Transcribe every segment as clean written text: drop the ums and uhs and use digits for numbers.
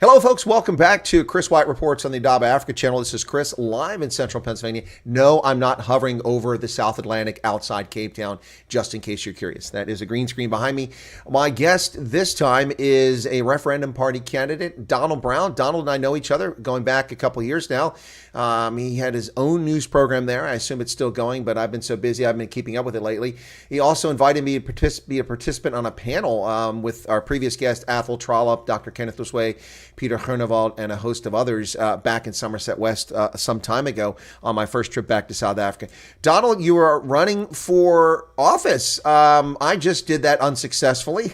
Hello, folks. Welcome back to Chris Wyatt Reports on the Adaba Africa channel. This is Chris, live in central Pennsylvania. No, I'm not hovering over the South Atlantic outside Cape Town, just in case you're curious. That is a green screen behind me. My guest this time is a Referendum Party candidate, Donald Brown. Donald and I know each other going back a couple of years now. He had his own news program there. I assume it's still going, but I've been so busy, I've been keeping up with it lately. He also invited me to be a participant on a panel with our previous guest, Athol Trollop, Dr. Kenneth Lusway, Peter Hernevald, and a host of others back in Somerset West some time ago on my first trip back to South Africa. Donald, you are running for office. I just did that unsuccessfully.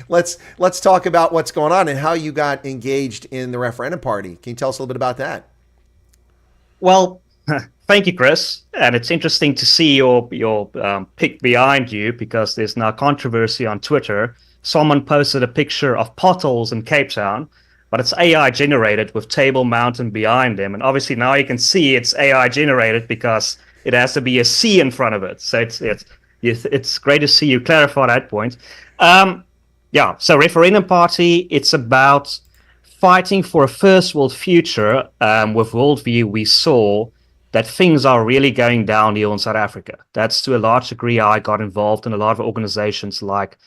Let's talk about what's going on and how you got engaged in the Referendum Party. Can you tell us a little bit about that? Well, thank you, Chris. And it's interesting to see your pic behind you, because there's now controversy on Twitter. Someone posted a picture of potholes in Cape Town, but it's AI generated with Table Mountain behind them. And obviously now you can see it's AI generated because it has to be a C in front of it. So it's great to see you clarify that point. So Referendum Party, it's about fighting for a first world future. With Worldview, we saw that things are really going downhill in South Africa. That's to a large degree I got involved in a lot of organizations like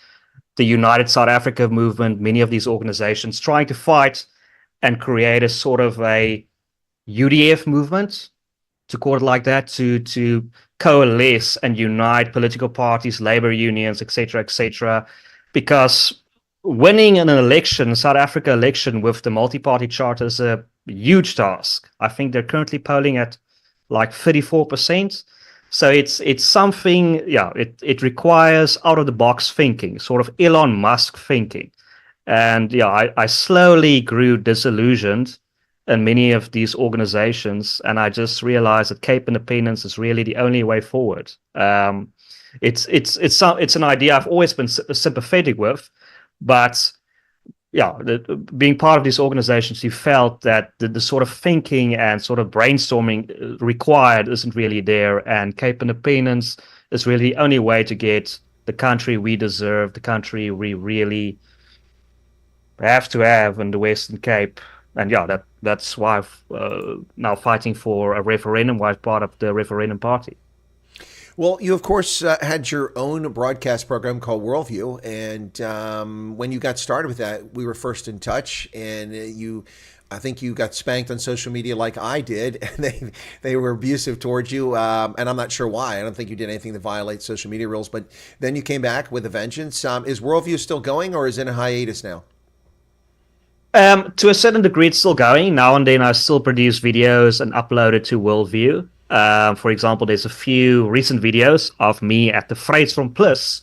the United South Africa movement, many of these organizations trying to fight and create a sort of a UDF movement, to call it like that, to coalesce and unite political parties, labor unions, etc., because winning an election, South Africa election, with the multi-party charter is a huge task. I think they're currently polling at like 34%. So it's something, it requires out-of-the-box thinking, sort of Elon Musk thinking. And I slowly grew disillusioned in many of these organizations, and I just realized that Cape Independence is really the only way forward. It's an idea I've always been sympathetic with, but being part of these organizations, you felt that the sort of thinking and sort of brainstorming required isn't really there, and Cape Independence is really the only way to get the country we deserve, the country we really have to have in the Western Cape. And that's why I'm now fighting for a referendum, why I'm part of the Referendum Party. Well, you, of course, had your own broadcast program called Worldview. And when you got started with that, we were first in touch. And I think you got spanked on social media like I did. And they were abusive towards you. And I'm not sure why. I don't think you did anything to violate social media rules. But then you came back with a vengeance. Is Worldview still going, or is it in a hiatus now? To a certain degree, it's still going. Now and then I still produce videos and upload it to Worldview. For example, there's a few recent videos of me at the Vryheidsfront Plus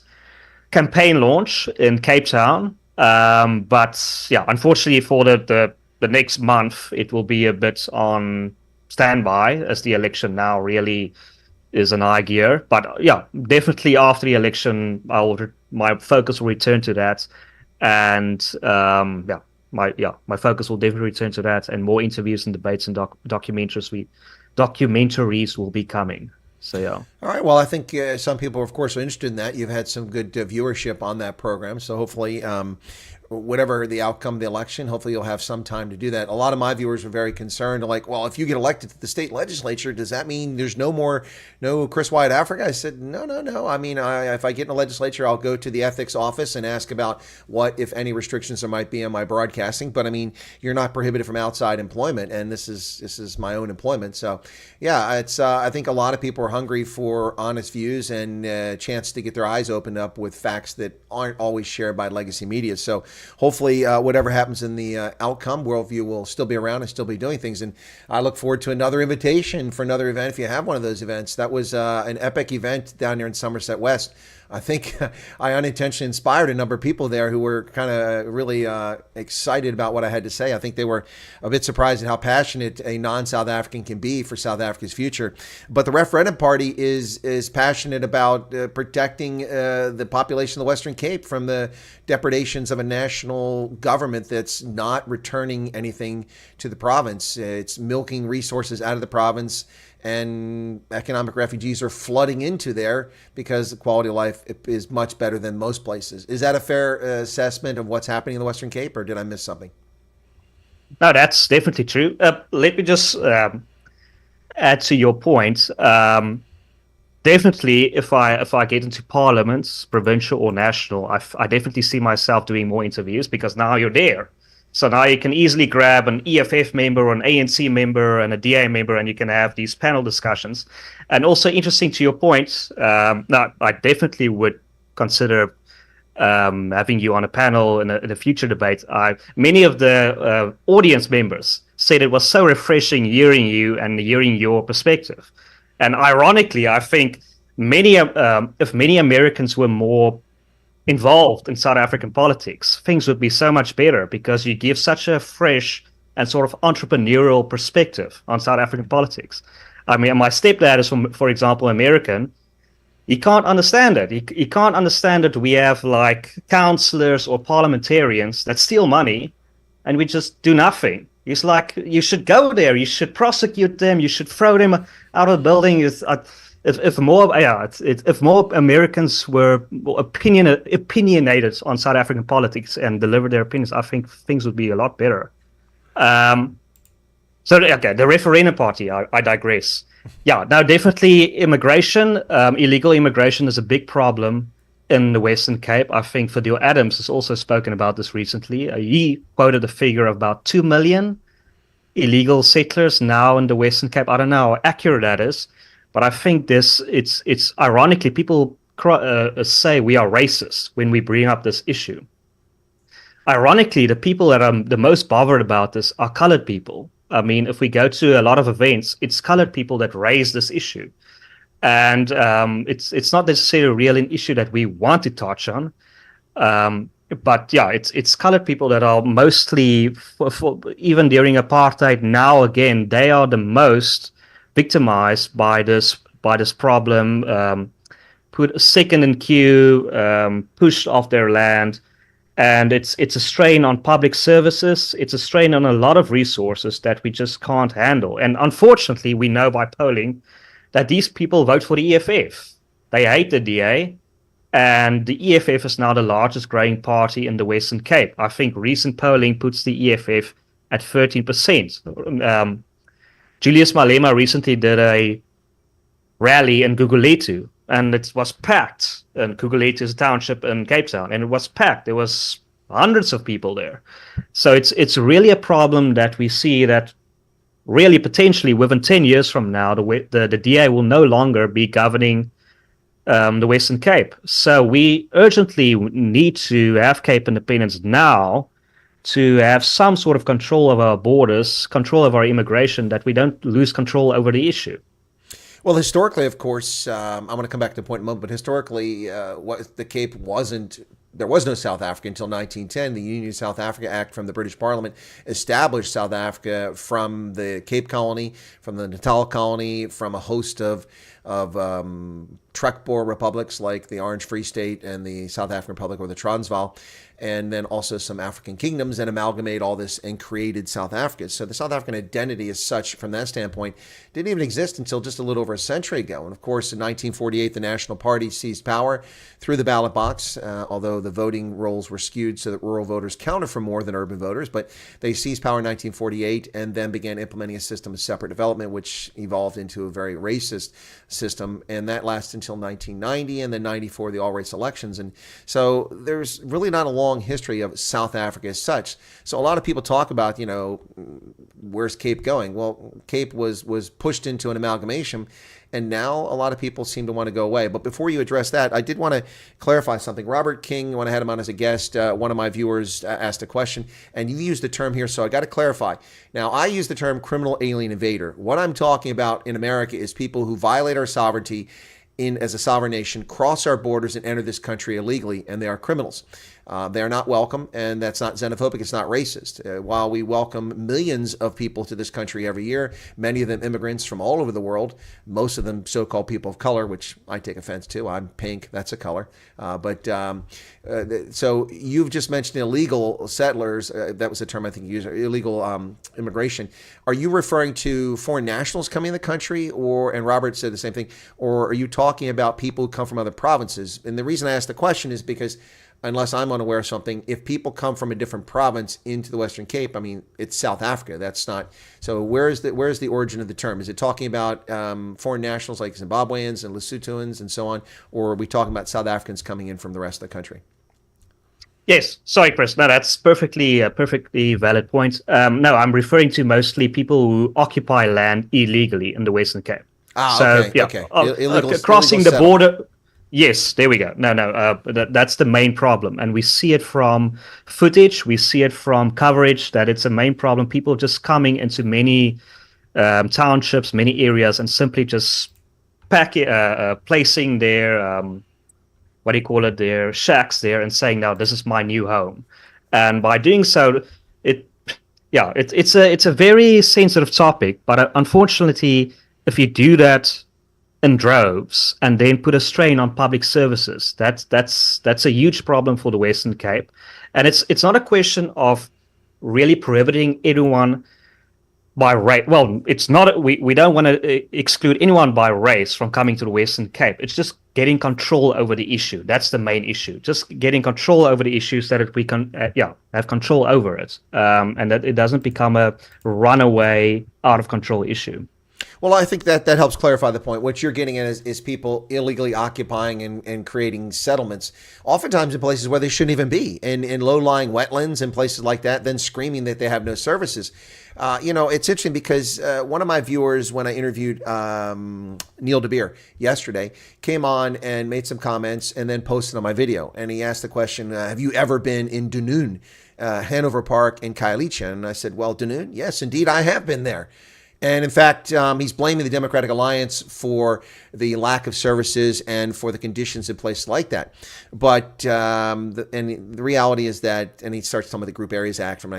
campaign launch in Cape Town. But unfortunately for the next month, it will be a bit on standby, as the election now really is in high gear. But definitely after the election, my focus will return to that. And my focus will definitely return to that, and more interviews and debates and documentaries will be coming. So all right. Well, I think some people, of course, are interested in that. You've had some good viewership on that program, so hopefully, whatever the outcome of the election, hopefully you'll have some time to do that. A lot of my viewers are very concerned, like, well, if you get elected to the state legislature, does that mean there's no Chris Wyatt Africa? I said, no. I mean, if I get in the legislature, I'll go to the ethics office and ask about what, if any, restrictions there might be on my broadcasting. But I mean, you're not prohibited from outside employment, and this is my own employment. So it's I think a lot of people are hungry for honest views and a chance to get their eyes opened up with facts that aren't always shared by legacy media. So hopefully, whatever happens in the outcome, Worldview will still be around and still be doing things. And I look forward to another invitation for another event if you have one of those events. That was an epic event down there in Somerset West. I think I unintentionally inspired a number of people there who were kind of really excited about what I had to say. I think they were a bit surprised at how passionate a non-South African can be for South Africa's future. But the Referendum Party is passionate about protecting the population of the Western Cape from the depredations of a national government that's not returning anything to the province. It's milking resources out of the province, and economic refugees are flooding into there because the quality of life is much better than most places. Is that a fair assessment of what's happening in the Western Cape, or did I miss something? No, that's definitely true. Let me just add to your point. Definitely, if I get into parliaments, provincial or national, I definitely see myself doing more interviews because now you're there. So now you can easily grab an EFF member or an ANC member and a DA member, and you can have these panel discussions. And also, interesting to your point, now I definitely would consider having you on a panel in a future debate. Many of the audience members said it was so refreshing hearing you and hearing your perspective. And ironically, I think if many Americans were more involved in South African politics, things would be so much better because you give such a fresh and sort of entrepreneurial perspective on South African politics. I mean, my stepdad is, for example, American. He can't understand it. He can't understand that we have like councillors or parliamentarians that steal money and we just do nothing. He's like, you should go there. You should prosecute them. You should throw them out of the building. If more Americans were opinionated on South African politics and delivered their opinions, I think things would be a lot better. So, okay, the Referendum Party, I digress. Yeah, now definitely immigration, illegal immigration is a big problem in the Western Cape. I think Fadil Adams has also spoken about this recently. He quoted a figure of about 2 million illegal settlers now in the Western Cape. I don't know how accurate that is, but I think it's ironically, people say we are racist when we bring up this issue. Ironically, the people that are the most bothered about this are colored people. I mean, if we go to a lot of events, it's colored people that raise this issue. And it's not necessarily really an issue that we want to touch on. But yeah, it's colored people that are mostly, for even during apartheid, now again, they are the most victimized by this problem, put second in queue, pushed off their land. And it's a strain on public services. It's a strain on a lot of resources that we just can't handle. And unfortunately, we know by polling that these people vote for the EFF. They hate the DA. And the EFF is now the largest growing party in the Western Cape. I think recent polling puts the EFF at 13%. Julius Malema recently did a rally in Gugulethu, and it was packed. And Gugulethu township in Cape Town, and it was packed. There was hundreds of people there. So it's really a problem that we see that really potentially within 10 years from now, the DA will no longer be governing the Western Cape. So we urgently need to have Cape independence now to have some sort of control of our borders, control of our immigration, that we don't lose control over the issue. Well, historically, of course, I'm going to come back to the point in a moment, but historically, the Cape there was no South Africa until 1910. The Union of South Africa Act from the British Parliament established South Africa from the Cape Colony, from the Natal Colony, from a host of Trekboer republics like the Orange Free State and the South African Republic or the Transvaal, and then also some African kingdoms, and amalgamate all this and created South Africa. So the South African identity as such, from that standpoint, didn't even exist until just a little over a century ago. And of course, in 1948, the National Party seized power through the ballot box, although the voting rolls were skewed so that rural voters counted for more than urban voters. But they seized power in 1948 and then began implementing a system of separate development, which evolved into a very racist system. And that lasted until 1990, and then 94, the all-race elections. And so there's really not a long history of South Africa as such. So a lot of people talk about, where's Cape going? Well, Cape was pushed into an amalgamation, and now a lot of people seem to want to go away. But before you address that, I did want to clarify something. Robert King, when I had him on as a guest, one of my viewers asked a question, and you used the term here, so I got to clarify. Now, I use the term criminal alien invader. What I'm talking about in America is people who violate our sovereignty as a sovereign nation, cross our borders and enter this country illegally, and they are criminals. They are not welcome, and that's not xenophobic. It's not racist. While we welcome millions of people to this country every year, many of them immigrants from all over the world, most of them so-called people of color, which I take offense to. I'm pink. That's a color. So you've just mentioned illegal settlers. That was the term I think you used, illegal immigration. Are you referring to foreign nationals coming in the country, and Robert said the same thing, or are you talking about people who come from other provinces? And the reason I asked the question is because unless I'm unaware of something, if people come from a different province into the Western Cape, I mean, it's South Africa. That's not. So where's the origin of the term? Is it talking about foreign nationals like Zimbabweans and Lesothoans and so on, or are we talking about South Africans coming in from the rest of the country? Yes, sorry, Chris. No, that's perfectly valid point. No, I'm referring to mostly people who occupy land illegally in the Western Cape. Okay. Crossing the border. Yes, there we go. No, that's the main problem. And we see it from footage, we see it from coverage, that it's a main problem. People just coming into many townships, many areas, and simply just placing their, their shacks there and saying, now, this is my new home. And by doing so, it's a very sensitive topic. But unfortunately, if you do that in droves and then put a strain on public services, that's a huge problem for the Western Cape. And it's not a question of really prohibiting anyone by race. Well, it's not. We don't want to exclude anyone by race from coming to the Western Cape. It's just getting control over the issue. That's the main issue. Just getting control over the issue so that we can have control over it, and that it doesn't become a runaway, out of control issue. Well, I think that helps clarify the point. What you're getting at is people illegally occupying and creating settlements, oftentimes in places where they shouldn't even be, in low-lying wetlands and places like that, then screaming that they have no services. It's interesting because one of my viewers, when I interviewed Neil De Beer yesterday, came on and made some comments and then posted on my video. And he asked the question, have you ever been in Dunoon, Hanover Park and Khayelitsha? And I said, well, Dunoon, yes, indeed, I have been there. And in fact, he's blaming the Democratic Alliance for the lack of services and for the conditions in places like that. But the reality is that, and he starts talking about the Group Areas Act but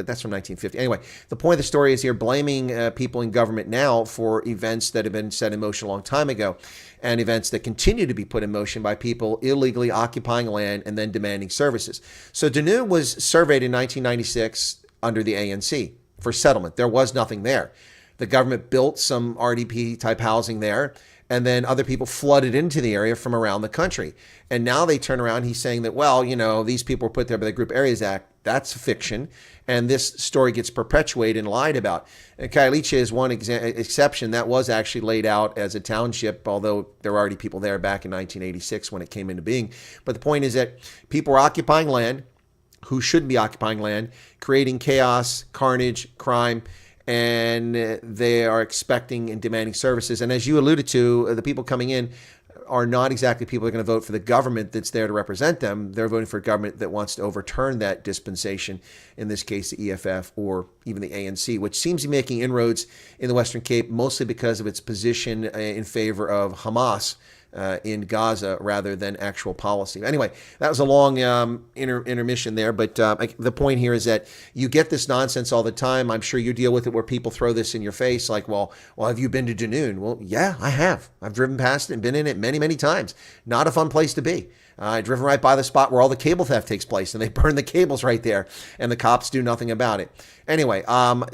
that's from 1950. Anyway, the point of the story is here blaming people in government now for events that have been set in motion a long time ago, and events that continue to be put in motion by people illegally occupying land and then demanding services. So Dunoon was surveyed in 1996 under the ANC for settlement. There was nothing there. The government built some RDP type housing there, and then other people flooded into the area from around the country. And now they turn around, he's saying that, well, these people were put there by the Group Areas Act. That's fiction. And this story gets perpetuated and lied about. And Khayelitsha is one exception. That was actually laid out as a township, although there were already people there back in 1986 when it came into being. But the point is that people were occupying land who shouldn't be occupying land, creating chaos, carnage, crime, and they are expecting and demanding services. And as you alluded to, the people coming in are not exactly people who are going to vote for the government that's there to represent them. They're voting for a government that wants to overturn that dispensation, in this case, the EFF or even the ANC, which seems to be making inroads in the Western Cape, mostly because of its position in favor of Hamas in Gaza rather than actual policy. Anyway, that was a long intermission there, but the point here is that you get this nonsense all the time. I'm sure you deal with it where people throw this in your face like, well, have you been to Dunoon? Well, yeah, I have. I've driven past it and been in it many, many times. Not a fun place to be. I've driven right by the spot where all the cable theft takes place, and they burn the cables right there, and the cops do nothing about it. Anyway,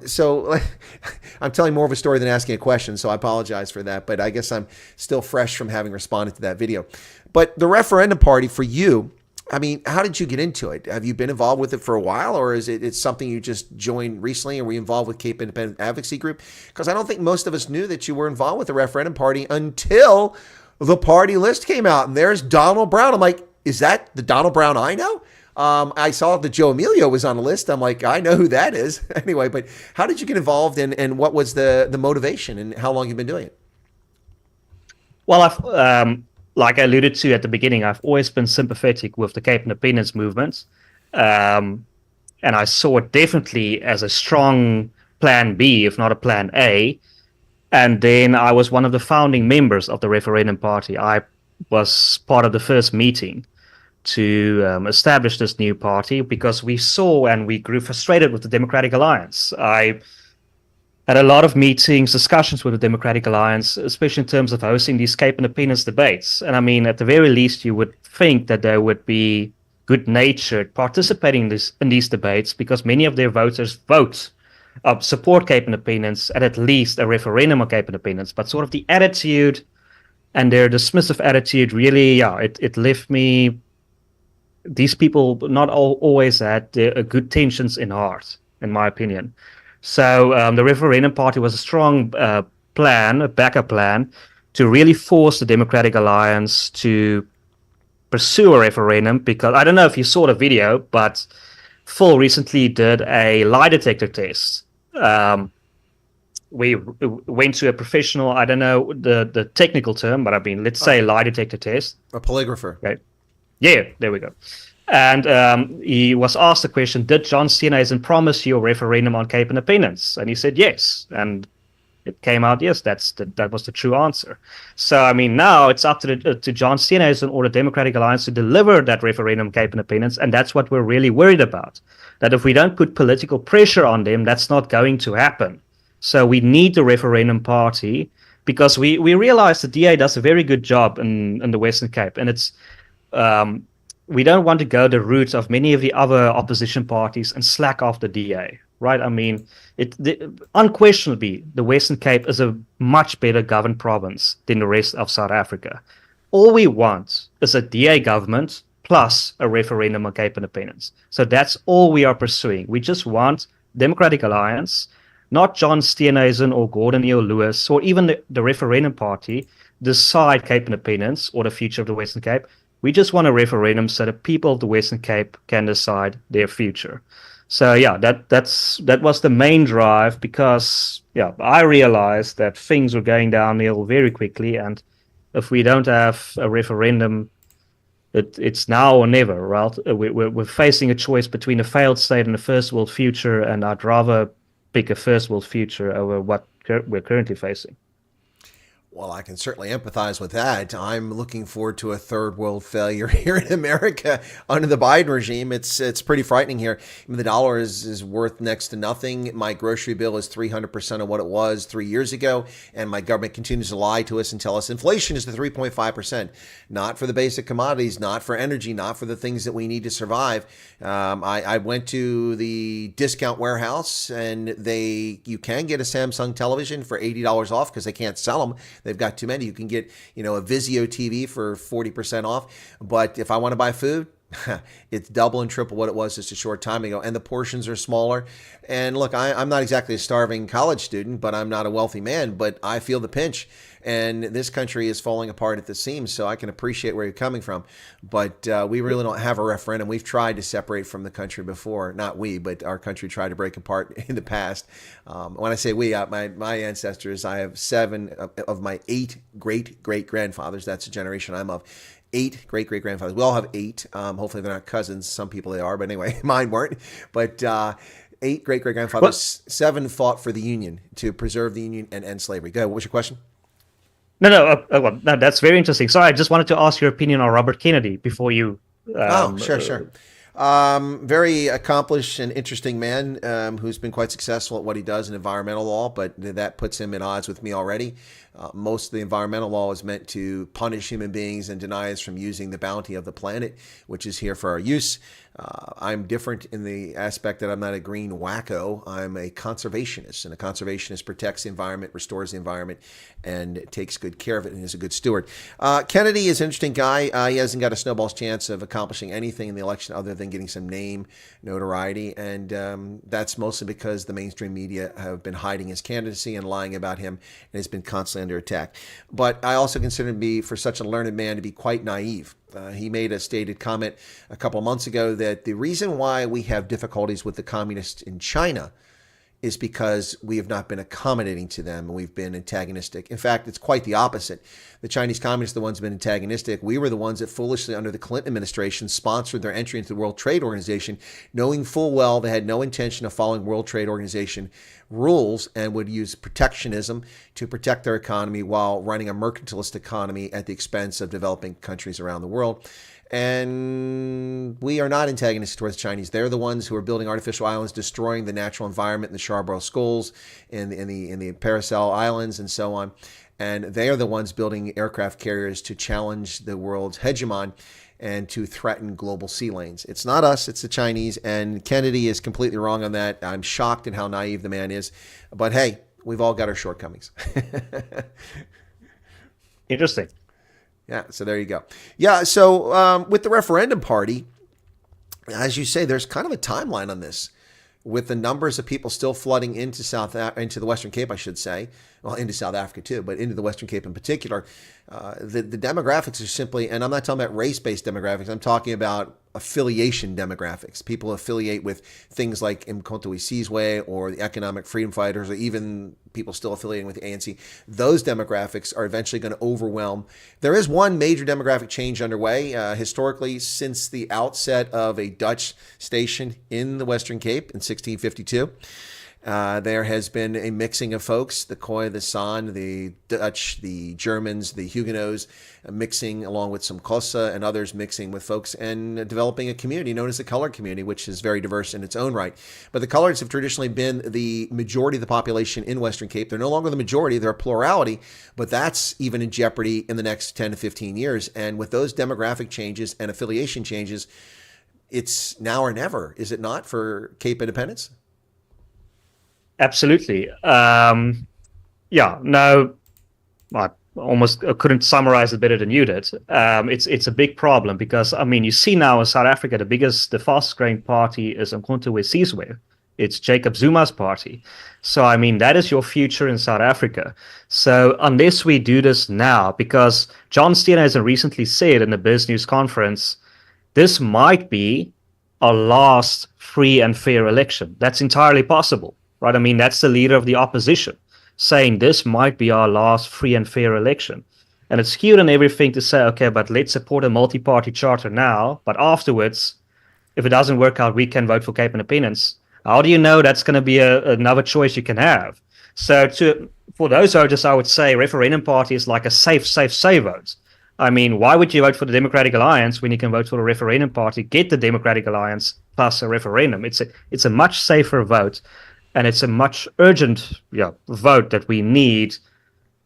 so I'm telling more of a story than asking a question, so I apologize for that, but I guess I'm still fresh from having responded to that video. But the Referendum Party, for you, I mean, how did you get into it? Have you been involved with it for a while, or is it's something you just joined recently? Are we involved with Cape Independent Advocacy Group? Because I don't think most of us knew that you were involved with the Referendum Party until the party list came out, and there's Donald Brown. I'm like, is that the Donald Brown I know? I saw that Joe Emilio was on the list. I'm like, I know who that is. Anyway, but how did you get involved, and what was the motivation, and how long you've been doing it? Well, I've like I alluded to at the beginning, I've always been sympathetic with the Cape Independence movement, and I saw it definitely as a strong plan B, if not a plan A. And then I was one of the founding members of the Referendum Party. I was part of the first meeting to establish this new party because we saw and we grew frustrated with the Democratic Alliance. I had a lot of meetings, discussions with the Democratic Alliance, especially in terms of hosting these Cape Independence debates. And I mean, at the very least, you would think that they would be good-natured participating in these debates because many of their voters support Cape Independence and at least a referendum on Cape Independence. But sort of the attitude and their dismissive attitude really, it left me these people not always had good tensions in heart, in my opinion. So the Referendum Party was a strong plan, a backup plan, to really force the Democratic Alliance to pursue a referendum. Because I don't know if you saw the video, but Phil recently did a lie detector test. We went to a professional, I don't know the technical term, but I mean, let's say lie detector test. A polygrapher. Okay. Yeah, there we go. And he was asked the question, did John Steenhuisen promise you a referendum on Cape Independence? And he said yes. And it came out, yes, that was the true answer. So, I mean, now it's up to John Steenhuisen or the Democratic Alliance to deliver that referendum Cape Independence, and that's what we're really worried about. That if we don't put political pressure on them, that's not going to happen. So we need the Referendum Party, because we realize the DA does a very good job in the Western Cape, and it's we don't want to go the route of many of the other opposition parties and slack off the DA. Right? I mean, unquestionably, the Western Cape is a much better governed province than the rest of South Africa. All we want is a DA government plus a referendum on Cape Independence. So that's all we are pursuing. We just want Democratic Alliance, not John Steenhuisen or Gordon Neil Lewis or even the Referendum Party decide Cape Independence or the future of the Western Cape. We just want a referendum so the people of the Western Cape can decide their future. So yeah, that was the main drive, because I realized that things were going downhill very quickly, and if we don't have a referendum, it's now or never, right? We're facing a choice between a failed state and a first world future, and I'd rather pick a first world future over what we're currently facing. Well, I can certainly empathize with that. I'm looking forward to a third world failure here in America under the Biden regime. It's pretty frightening here. I mean, the dollar is worth next to nothing. My grocery bill is 300% of what it was 3 years ago, and my government continues to lie to us and tell us inflation is the 3.5%. Not for the basic commodities, not for energy, not for the things that we need to survive. I went to the discount warehouse, and you can get a Samsung television for $80 off because they can't sell them. They've got too many. You can get, a Vizio TV for 40% off. But if I want to buy food, it's double and triple what it was just a short time ago. And the portions are smaller. And look, I'm not exactly a starving college student, but I'm not a wealthy man. But I feel the pinch. And this country is falling apart at the seams, so I can appreciate where you're coming from. But we really don't have a referendum. We've tried to separate from the country before. Not we, but our country tried to break apart in the past. When I say we, my ancestors, I have 7 of my 8 great-great-grandfathers. That's the generation I'm of. 8 great-great-grandfathers. We all have 8. Hopefully they're not cousins. Some people they are, but anyway, mine weren't. But 8 great-great-grandfathers, 7 fought for the Union, to preserve the Union and end slavery. Go ahead, what was your question? No, that's very interesting. Sorry, I just wanted to ask your opinion on Robert Kennedy before you... Sure. Very accomplished and interesting man who's been quite successful at what he does in environmental law, but that puts him at odds with me already. Most of the environmental law is meant to punish human beings and deny us from using the bounty of the planet, which is here for our use. I'm different in the aspect that I'm not a green wacko. I'm a conservationist, and a conservationist protects the environment, restores the environment, and takes good care of it, and is a good steward. Kennedy is an interesting guy. He hasn't got a snowball's chance of accomplishing anything in the election other than getting some name notoriety, and that's mostly because the mainstream media have been hiding his candidacy and lying about him, and has been constantly under attack. But I also consider him to be, for such a learned man, to be quite naive. He made a stated comment a couple of months ago that the reason why we have difficulties with the communists in China is because we have not been accommodating to them, and we've been antagonistic. In fact, it's quite the opposite. The Chinese communists are the ones who have been antagonistic. We were the ones that foolishly, under the Clinton administration, sponsored their entry into the World Trade Organization, knowing full well they had no intention of following World Trade Organization rules and would use protectionism to protect their economy while running a mercantilist economy at the expense of developing countries around the world. And we are not antagonistic towards the Chinese. They're the ones who are building artificial islands, destroying the natural environment in the Scarborough Shoals, in the Paracel Islands, and so on. And they are the ones building aircraft carriers to challenge the world's hegemon and to threaten global sea lanes. It's not us, it's the Chinese, and Kennedy is completely wrong on that. I'm shocked at how naive the man is. But hey, we've all got our shortcomings. Interesting. Yeah, so there you go. Yeah, so with the Referendum Party, as you say, there's kind of a timeline on this, with the numbers of people still flooding into into the Western Cape, I should say, well, into South Africa too, but into the Western Cape in particular. The demographics are simply, and I'm not talking about race-based demographics, I'm talking about affiliation demographics. People affiliate with things like Mkhonto we Sizwe or the Economic Freedom Fighters, or even people still affiliating with the ANC. Those demographics are eventually going to overwhelm. There is one major demographic change underway. Historically, since the outset of a Dutch station in the Western Cape in 1652, there has been a mixing of folks, the Khoi, the San, the Dutch, the Germans, the Huguenots, mixing along with some Xhosa and others, mixing with folks and developing a community known as the colored community, which is very diverse in its own right. But the coloreds have traditionally been the majority of the population in Western Cape. They're no longer the majority, they're a plurality, but that's even in jeopardy in the next 10 to 15 years. And with those demographic changes and affiliation changes, it's now or never, is it not, for Cape independence? Absolutely. Yeah, no, I almost couldn't summarize it better than you did. It's a big problem because, I mean, you see now in South Africa, the fastest growing party is Mkhonto we Sizwe. It's Jacob Zuma's party. So, I mean, that is your future in South Africa. So unless we do this now, because John Steenhuisen recently said in the Biz News conference, this might be our last free and fair election. That's entirely possible. Right? I mean, that's the leader of the opposition saying this might be our last free and fair election. And it's cute and everything to say, okay, but let's support a multi-party charter now, but afterwards, if it doesn't work out, we can vote for Cape independence. How do you know that's going to be another choice you can have? So for those voters, I would say Referendum Party is like a safe vote. I mean, why would you vote for the Democratic Alliance when you can vote for the Referendum Party, get the Democratic Alliance plus a referendum? It's a much safer vote. And it's a much urgent vote that we need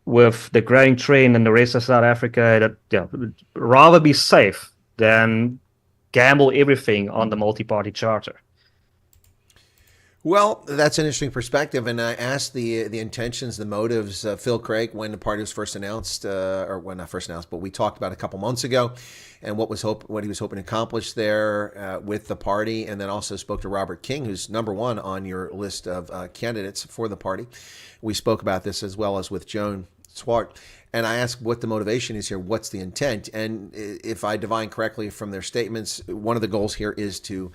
with the growing trend in the rest of South Africa that rather be safe than gamble everything on the multi-party charter. Well, that's an interesting perspective, and I asked the intentions, the motives, Phil Craig, when the party was first announced, or when not first announced, but we talked about a couple months ago, and what he was hoping to accomplish there with the party, and then also spoke to Robert King, who's number one on your list of candidates for the party. We spoke about this as well as with Joan Swart, and I asked what the motivation is here, what's the intent, and if I divine correctly from their statements, one of the goals here is to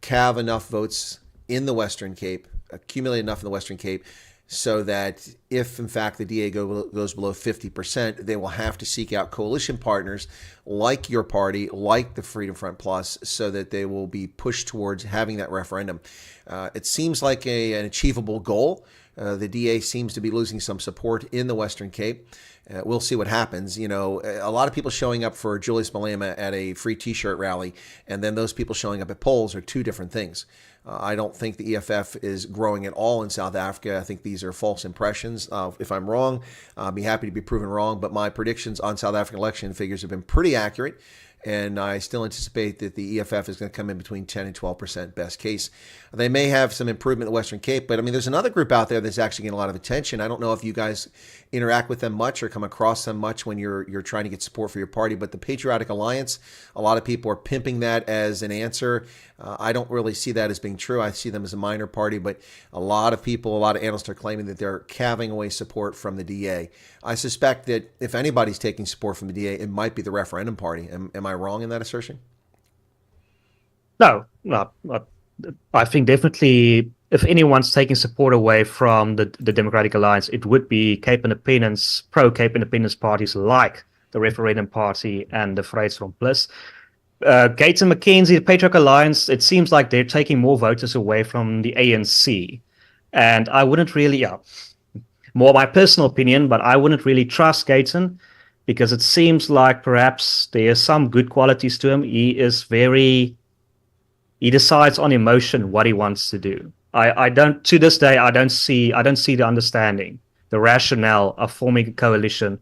have enough votes in the Western Cape, accumulate enough in the Western Cape, so that if, in fact, the DA goes below 50%, they will have to seek out coalition partners like your party, like the Freedom Front Plus, so that they will be pushed towards having that referendum. It seems like an achievable goal. The DA seems to be losing some support in the Western Cape. We'll see what happens. You know, a lot of people showing up for Julius Malema at a free T-shirt rally, and then those people showing up at polls are two different things. I don't think the EFF is growing at all in South Africa. I think these are false impressions. If I'm wrong, I'll be happy to be proven wrong. But my predictions on South African election figures have been pretty accurate. And I still anticipate that the EFF is going to come in between 10 and 12% best case. They may have some improvement in the Western Cape, but I mean, there's another group out there that's actually getting a lot of attention. I don't know if you guys interact with them much or come across them much when you're trying to get support for your party, but the Patriotic Alliance, a lot of people are pimping that as an answer. I don't really see that as being true. I see them as a minor party, but a lot of people, a lot of analysts are claiming that they're calving away support from the DA. I suspect that if anybody's taking support from the DA, it might be the Referendum Party. Am I wrong in that assertion? No, I think definitely if anyone's taking support away from the Democratic Alliance, it would be Cape Independence, pro-Cape Independence parties like the Referendum Party and the Vryheidsfront Plus. Gates and McKenzie, the Patriotic Alliance, it seems like they're taking more voters away from the ANC. And I wouldn't really, more my personal opinion, but I wouldn't really trust Gayton because it seems like perhaps there are some good qualities to him. He decides on emotion what he wants to do. I don't, to this day, I don't see the understanding, the rationale of forming a coalition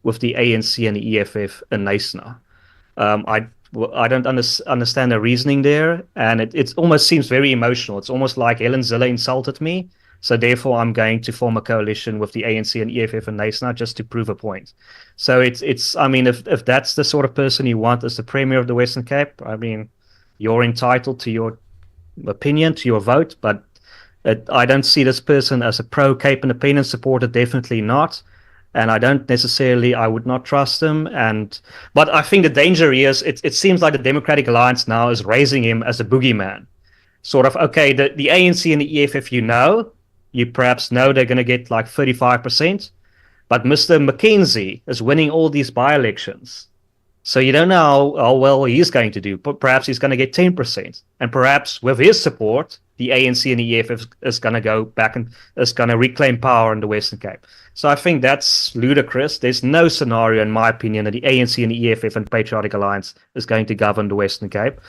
with the ANC and the EFF in Knysna. I don't understand the reasoning there, and it almost seems very emotional. It's almost like Helen Zille insulted me, so therefore I'm going to form a coalition with the ANC and EFF and Knysna just to prove a point. So it's I mean, if that's the sort of person you want as the Premier of the Western Cape, I mean, you're entitled to your opinion, to your vote, but I don't see this person as a pro-Cape Independence supporter, definitely not. And I would not trust him. But I think the danger is, it seems like the Democratic Alliance now is raising him as a boogeyman. Sort of, okay, the ANC and the EFF, you perhaps know they're going to get like 35%, but Mr. McKenzie is winning all these by-elections. So you don't know how well he's going to do, but perhaps he's going to get 10%. And perhaps with his support, the ANC and the EFF is going to go back and is going to reclaim power in the Western Cape. So I think that's ludicrous. There's no scenario, in my opinion, that the ANC and the EFF and Patriotic Alliance is going to govern the Western Cape.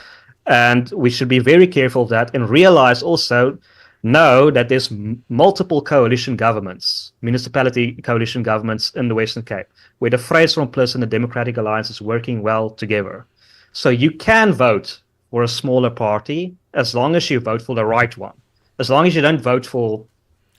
And we should be very careful of that and know that there's multiple coalition governments, municipality coalition governments in the Western Cape, where the Vryheidsfront Plus and the Democratic Alliance is working well together. So you can vote for a smaller party as long as you vote for the right one, as long as you don't vote for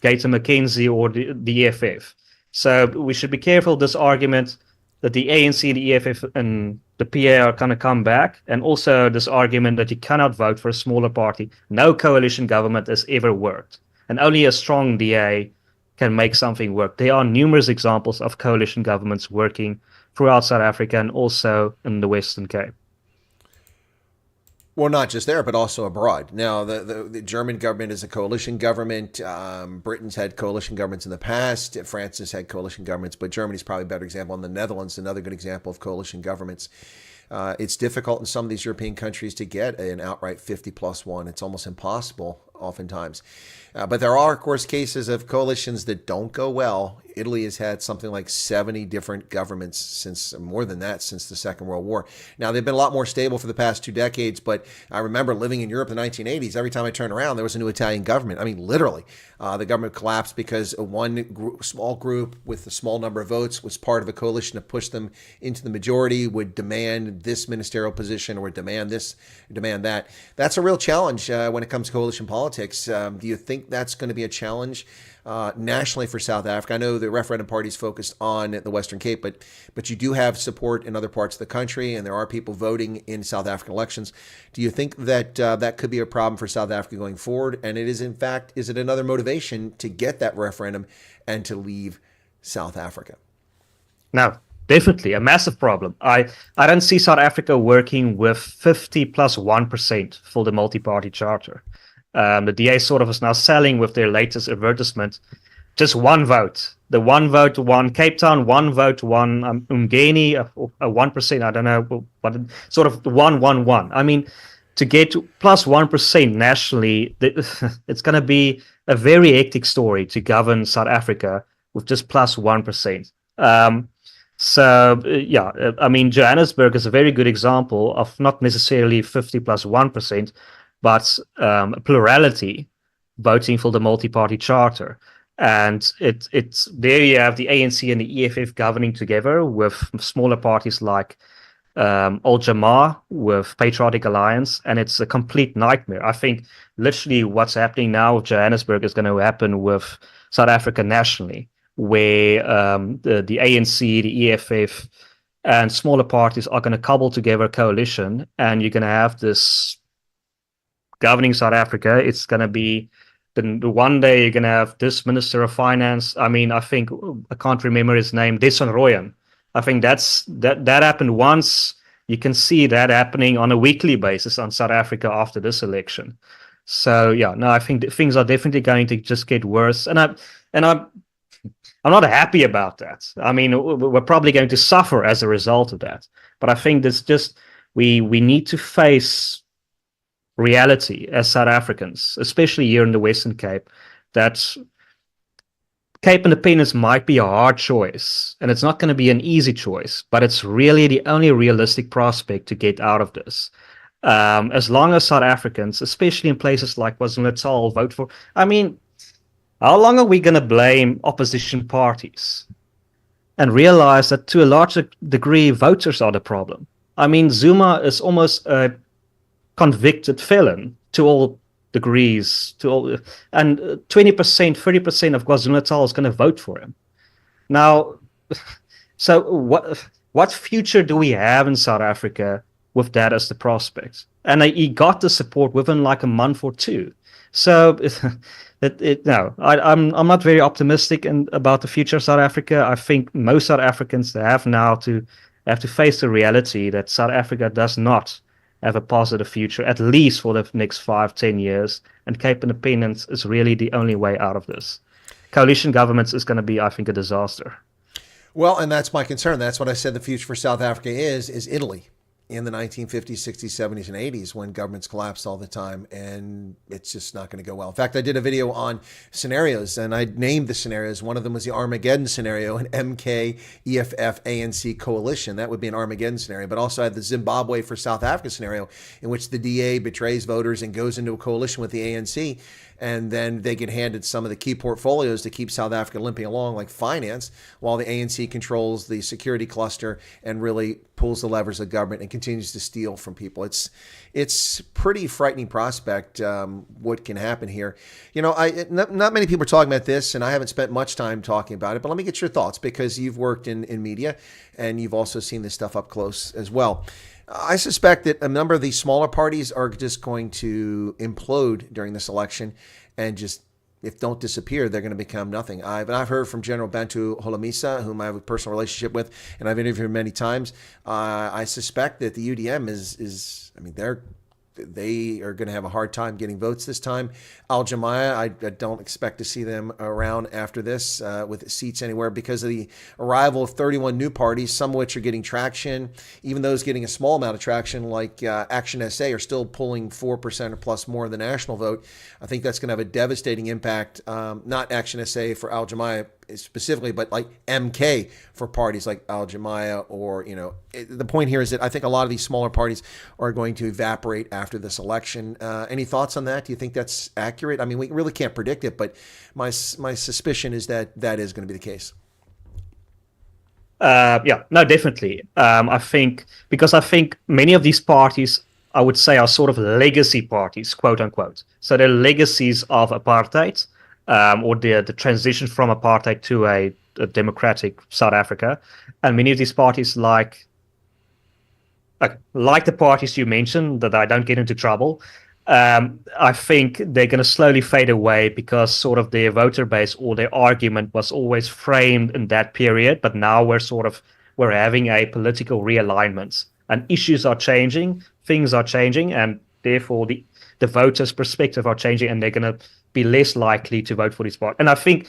Gator McKenzie or the EFF. So we should be careful of this argument that the ANC, the EFF, and the PA are going to come back, and also this argument that you cannot vote for a smaller party. No coalition government has ever worked, and only a strong DA can make something work. There are numerous examples of coalition governments working throughout South Africa and also in the Western Cape. Well, not just there, but also abroad. Now, the German government is a coalition government. Britain's had coalition governments in the past. France has had coalition governments, but Germany's probably a better example. And the Netherlands, another good example of coalition governments. It's difficult in some of these European countries to get an outright 50+1. It's almost impossible oftentimes. But there are, of course, cases of coalitions that don't go well. Italy has had something like 70 different governments since the Second World War. Now, they've been a lot more stable for the past 2 decades, but I remember living in Europe in the 1980s. Every time I turned around, there was a new Italian government. I mean, literally, the government collapsed because small group with a small number of votes was part of a coalition to push them into the majority, would demand this ministerial position or demand this, demand that. That's a real challenge when it comes to coalition politics. Do you think that's going to be a challenge nationally for South Africa? I know the Referendum Party is focused on the Western Cape, but you do have support in other parts of the country, and there are people voting in South African elections. Do you think that that could be a problem for South Africa going forward? And is it another motivation to get that referendum and to leave South Africa? No, definitely a massive problem. I don't see South Africa working with 50+1% for the multi-party charter. The DA sort of is now selling with their latest advertisement just one vote. The one vote won Cape Town, one vote won Umgeni, a 1%, I don't know, but sort of 1-1-1. I mean, to get to +1% nationally, it's going to be a very hectic story to govern South Africa with just +1%. I mean, Johannesburg is a very good example of not necessarily 50+1%, but plurality voting for the multi-party charter. And it's there you have the ANC and the EFF governing together with smaller parties like Al Jama with Patriotic Alliance, and it's a complete nightmare. I think literally what's happening now with Johannesburg is going to happen with South Africa nationally, where the ANC, the EFF, and smaller parties are going to cobble together a coalition, and you're going to have this governing South Africa. It's going to be the one day you're going to have this Minister of Finance. I mean, I can't remember his name, Deson Royan. I think that happened once. You can see that happening on a weekly basis on South Africa after this election. So I think that things are definitely going to just get worse, and I'm not happy about that. I mean, we're probably going to suffer as a result of that. But I think that's just we need to face reality as South Africans, especially here in the Western Cape, that Cape independence might be a hard choice, and it's not going to be an easy choice, but it's really the only realistic prospect to get out of this. As long as South Africans, especially in places like KwaZulu-Natal, vote for... I mean, how long are we going to blame opposition parties and realize that to a large degree, voters are the problem? I mean, Zuma is almost a convicted felon to all degrees, and 20%, 30% of KwaZulu-Natal is going to vote for him. Now, so what future do we have in South Africa with that as the prospect? and he got the support within like a month or two. So no, I'm not very optimistic about the future of South Africa. I think most South Africans have to face the reality that South Africa does not have a positive future, at least for the next 5-10 years. And Cape Independence is really the only way out of this. Coalition governments is going to be, I think, a disaster. Well, and that's my concern. That's what I said the future for South Africa is Italy in the 1950s, 60s, 70s, and 80s when governments collapsed all the time, and it's just not going to go well. In fact, I did a video on scenarios, and I named the scenarios. One of them was the Armageddon scenario, an MK, EFF, ANC coalition. That would be an Armageddon scenario, but also I had the Zimbabwe for South Africa scenario in which the DA betrays voters and goes into a coalition with the ANC, and then they get handed some of the key portfolios to keep South Africa limping along, like finance, while the ANC controls the security cluster and really pulls the levers of government and continues to steal from people. It's pretty frightening prospect what can happen here. You know, not many people are talking about this, and I haven't spent much time talking about it, but let me get your thoughts because you've worked in media and you've also seen this stuff up close as well. I suspect that a number of these smaller parties are just going to implode during this election and just, if don't disappear, they're going to become nothing. I've heard from General Bantu Holomisa, whom I have a personal relationship with, and I've interviewed him many times. I suspect that the UDM they are going to have a hard time getting votes this time. Al Jamaya, I don't expect to see them around after this with seats anywhere because of the arrival of 31 new parties, some of which are getting traction. Even those getting a small amount of traction, like Action SA, are still pulling 4% or plus more of the national vote. I think that's going to have a devastating impact, not Action SA for Al Jamaya specifically, but like MK for parties like Al Jamaya or, the point here is that I think a lot of these smaller parties are going to evaporate after this election. Any thoughts on that? Do you think that's accurate? I mean, we really can't predict it, but my suspicion is that is going to be the case. Yeah, no, definitely. I think many of these parties, I would say, are sort of legacy parties, quote unquote. So they're legacies of apartheid. Or the transition from apartheid to a democratic South Africa, and many of these parties, like the parties you mentioned, that I don't get into trouble. I think they're going to slowly fade away because sort of their voter base or their argument was always framed in that period, but now we're having a political realignment, and issues are changing, things are changing, and therefore the voters' perspective are changing, and they're going to be less likely to vote for this party. And I think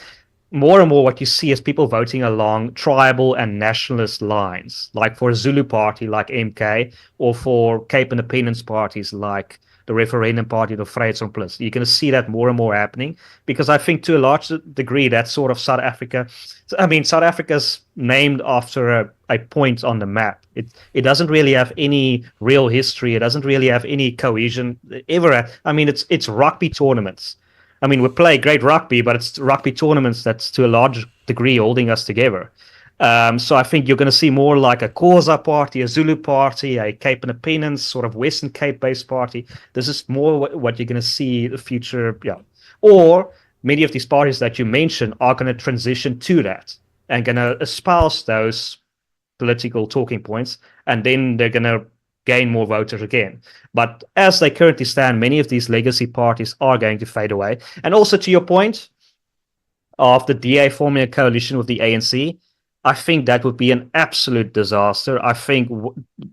more and more what you see is people voting along tribal and nationalist lines, like for a Zulu party like MK, or for Cape Independence parties like the Referendum Party, the Vryheidsfront. You're going to see that more and more happening because I think to a large degree that's sort of South Africa. I mean, South Africa's named after a point on the map. It doesn't really have any real history. It doesn't really have any cohesion ever. I mean, it's rugby tournaments. I mean, we play great rugby, but it's rugby tournaments that's to a large degree holding us together. So I think you're going to see more like a Xhosa party, a Zulu party, a Cape Independence, sort of Western Cape-based party. This is more what you're going to see the future. Yeah. Or many of these parties that you mentioned are going to transition to that and going to espouse those political talking points, and then they're going to gain more voters again. But as they currently stand, many of these legacy parties are going to fade away. And also to your point of the DA forming a coalition with the ANC, I think that would be an absolute disaster. I think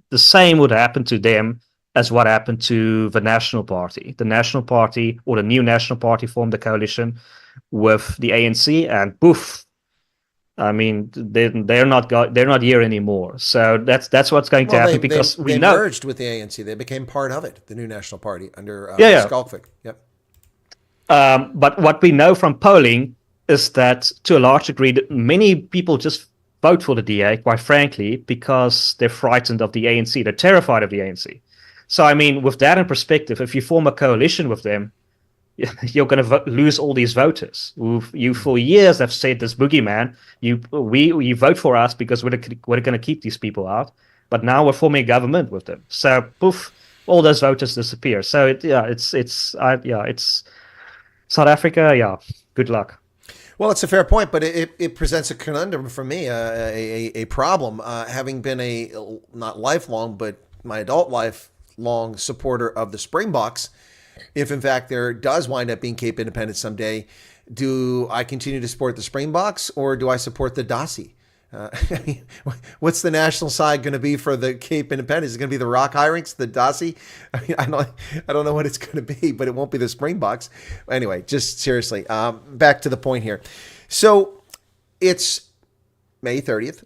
the same would happen to them as what happened to the National Party. The National Party, or the new National Party, formed a coalition with the ANC, and poof, I mean, they're not here anymore. So that's what's going to happen because they know merged with the ANC. They became part of it, the new National Party under Skalkvik. Yep. But what we know from polling is that to a large degree, many people just vote for the DA, quite frankly, because they're frightened of the ANC. They're terrified of the ANC. So, I mean, with that in perspective, if you form a coalition with them, you're going to lose all these voters who you for years have said this boogeyman. You vote for us because we're going to keep these people out. But now we're forming a government with them. So poof, all those voters disappear. So it's South Africa. Yeah, good luck. Well, it's a fair point, but it presents a conundrum for me, a problem. Having been not lifelong, but my adult life lifelong supporter of the Springboks. If in fact there does wind up being Cape Independence someday, do I continue to support the Springboks or do I support the Dasi? What's the national side going to be for the Cape Independence? Is it going to be the Rock Hirinks, the Dasi? I mean, I don't know what it's going to be, but it won't be the Springboks. Anyway, just seriously, back to the point here. So it's May 30th,